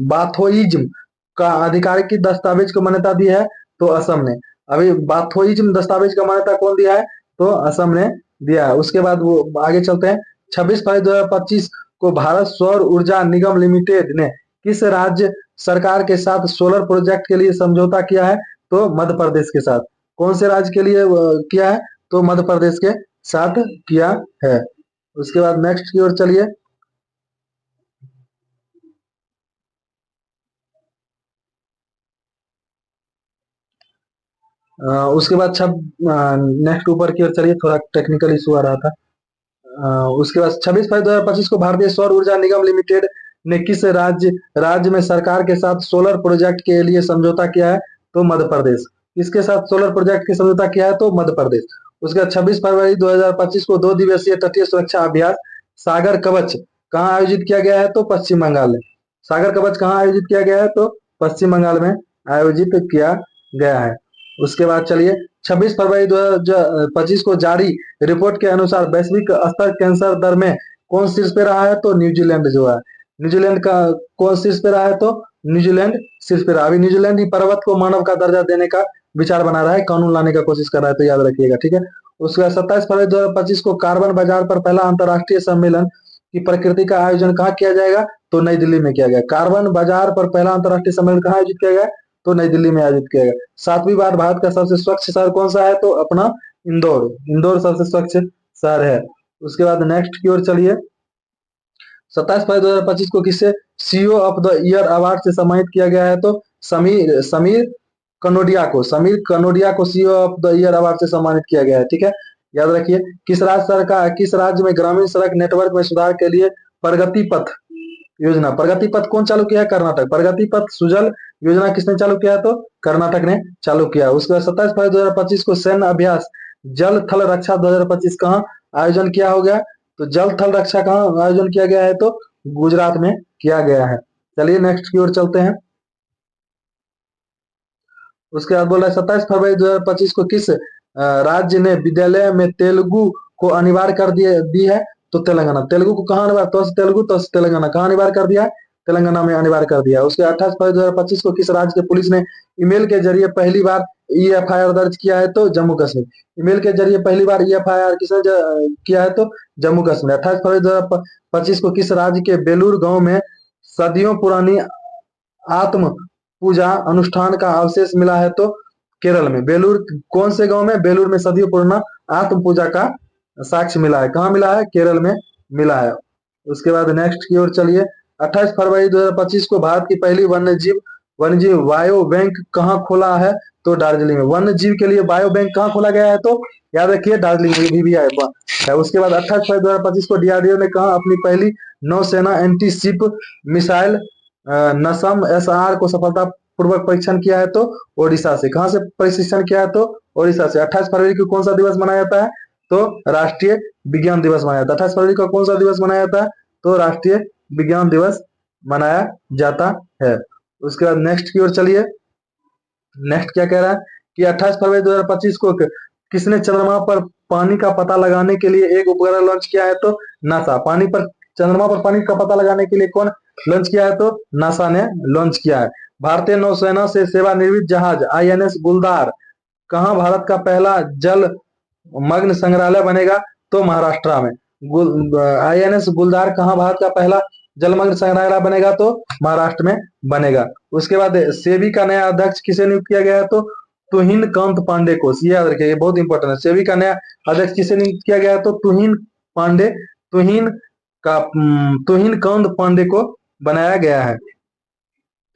बाथोइज्म का आधिकारिक दस्तावेज को मान्यता दी है? तो असम ने। अभी बाथोइज्म दस्तावेज का मान्यता कौन दिया है? तो असम ने दिया है। उसके बाद वो आगे चलते हैं। 26 फरवरी 2025 को भारत सौर ऊर्जा निगम लिमिटेड ने किस राज्य सरकार के साथ सोलर प्रोजेक्ट के लिए समझौता किया है? तो मध्य प्रदेश के साथ। कौन से राज्य के लिए किया है? तो मध्य प्रदेश के साथ किया है। उसके बाद नेक्स्ट की ओर चलिए। उसके बाद छब नेक्स्ट ऊपर की ओर चलिए, थोड़ा टेक्निकल इशू आ रहा था। उसके बाद 26 फरवरी 2025 को भारतीय सौर ऊर्जा निगम लिमिटेड ने किस राज्य में सरकार के साथ सोलर प्रोजेक्ट के लिए समझौता किया है? तो मध्य प्रदेश। किसके साथ सोलर प्रोजेक्ट की समझौता किया है? तो मध्य प्रदेश। उसके बाद 26 फरवरी 2025 को 2 दिवसीय तटीय सुरक्षा अभ्यास सागर कवच कहाँ आयोजित किया गया है? तो पश्चिम बंगाल में। सागर कवच कहाँ आयोजित किया गया है? तो पश्चिम बंगाल में आयोजित किया गया है। उसके बाद चलिए, 26 फरवरी 2025 को जारी रिपोर्ट के अनुसार वैश्विक स्तर कैंसर दर में कौन शीर्ष पे रहा है? तो न्यूजीलैंड जो है। न्यूजीलैंड का कौन शीर्ष पे रहा है? तो न्यूजीलैंड शीर्ष पे रहा। अभी न्यूजीलैंड ही पर्वत को मानव का दर्जा देने का विचार बना रहा है, कानून लाने का कोशिश कर रहा है, तो याद रखिएगा। ठीक है। उसके बाद 27 फरवरी 2025 को कार्बन बाजार पर पहला अंतरराष्ट्रीय सम्मेलन की प्रकृति का आयोजन कहाँ किया जाएगा? तो नई दिल्ली में किया गया। कार्बन बाजार पर पहला अंतरराष्ट्रीय सम्मेलन कहाँ आयोजित किया गया? तो नई दिल्ली में आयोजित किया गया। 7वीं बार भारत का सबसे स्वच्छ शहर कौन सा है? तो अपना इंदौर। इंदौर सबसे स्वच्छ शहर है। उसके बाद नेक्स्ट की ओर चलिए। 27 फरवरी 2025 को किसे CEO of the year award से सम्मानित किया गया है? तो समीर समीर कनोडिया को CEO of the year award से सम्मानित किया गया है। ठीक है। याद रखिए। किस राज्य में ग्रामीण सड़क नेटवर्क में सुधार के लिए प्रगति पथ योजना। प्रगति पथ कौन चालू किया है? कर्नाटक। प्रगति पथ सुजल योजना किसने चालू किया है? तो कर्नाटक ने चालू किया है। उसके बाद 27 फरवरी 2025 को सैन्य अभ्यास जल थल रक्षा 2025 कहाँ आयोजन किया हो गया? तो जल थल रक्षा कहाँ आयोजन किया गया है? तो गुजरात में किया गया है। चलिए नेक्स्ट की ओर चलते हैं। उसके बाद बोल रहा है 27 फरवरी 2025 को किस राज्य ने विद्यालय में तेलुगु को अनिवार्य कर दी है? तो तेलंगाना। तेलुगु को कहाँ अनिवार्य? तो तेलुगु तो तेलंगाना। कहाँ अनिवार्य कर दिया है? तेलंगाना में अनिवार्य कर दिया। उसके 28 फरवरी 2025 को किस राज्य के पुलिस ने ईमेल के जरिए पहली बार EFIR दर्ज किया है? तो जम्मू कश्मीर। ईमेल के जरिए पहली बार EFIR किसने किया है? तो जम्मू कश्मीर। 28 फरवरी 2025 को किस राज्य के बेलूर गांव में सदियों पुरानी आत्म पूजा अनुष्ठान का अवशेष मिला है? तो केरल में। बेलूर कौन से गांव में? बेलूर में सदियों पुराना आत्म पूजा का साक्ष्य मिला है। कहाँ मिला है? केरल में मिला है। उसके बाद नेक्स्ट की ओर चलिए। 28 फरवरी 2025 को भारत की पहली वन्यजीव बायो बैंक कहाँ खोला है? तो दार्जिलिंग में। वन्य जीव के लिए बायो बैंक कहाँ खोला गया है? तो याद रखिए दार्जिलिंग में भी है। उसके बाद 28 फरवरी 2025 को DRDO ने कहा अपनी पहली नौसेना एंटी शिप मिसाइल नसम SR को सफलतापूर्वक परीक्षण किया है? तो ओडिशा से। कहां से परीक्षण किया है? तो ओडिशा से। 28 फरवरी को कौन सा दिवस मनाया जाता है? तो राष्ट्रीय विज्ञान दिवस मनाया जाता है। 28 फरवरी को कौन सा दिवस मनाया जाता है? तो राष्ट्रीय विज्ञान दिवस मनाया जाता है। उसके बाद नेक्स्ट की ओर चलिए। नेक्स्ट क्या कह रहा है कि 28 फरवरी 2025 को किसने चंद्रमा पर पानी का पता लगाने के लिए एक उपग्रह लॉन्च किया है? तो नासा। चंद्रमा पर पानी का पता लगाने के लिए कौन लॉन्च किया है? तो नासा ने लॉन्च किया है। भारतीय नौसेना से सेवानिवृत्त जहाज INS गुलदार कहाँ भारत का पहला जल मग्न संग्रहालय बनेगा? तो महाराष्ट्र में। INS गुलदार कहाँ भारत का पहला जलमग्न संग्रहालय बनेगा? तो महाराष्ट्र में बनेगा। उसके बाद सेबी का नया अध्यक्ष किसे नियुक्त किया गया है? तो तुहिन कांत पांडे को। ये याद रखिए, बहुत इंपॉर्टेंट है। सेबी का नया अध्यक्ष किसे नियुक्त किया गया है? तो तुहिन कांत पांडे को बनाया गया है।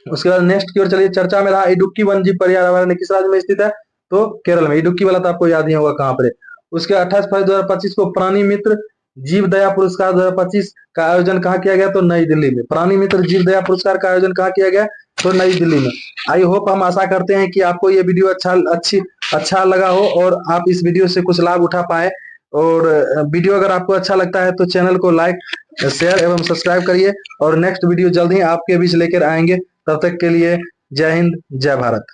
उसके बाद नेक्स्ट की ओर चलिए। चर्चा में रहा इडुक्की वन्यजीव पर्यावरण किस राज्य में स्थित है? तो केरल में। इडुक्की वाला तो आपको याद ही होगा कहाँ पर है। उसके 28 फरवरी 2025 को प्राणी मित्र जीव दया पुरस्कार 2025 का आयोजन कहाँ किया गया? तो नई दिल्ली में। प्राणी मित्र जीव दया पुरस्कार का आयोजन कहाँ किया गया? तो नई दिल्ली में। आई होप, हम आशा करते हैं कि आपको ये वीडियो अच्छा लगा हो और आप इस वीडियो से कुछ लाभ उठा पाए। और वीडियो अगर आपको अच्छा लगता है तो चैनल को लाइक शेयर एवं सब्सक्राइब करिए। और नेक्स्ट वीडियो जल्द ही आपके बीच लेकर आएंगे। तब तक के लिए जय हिंद, जय भारत।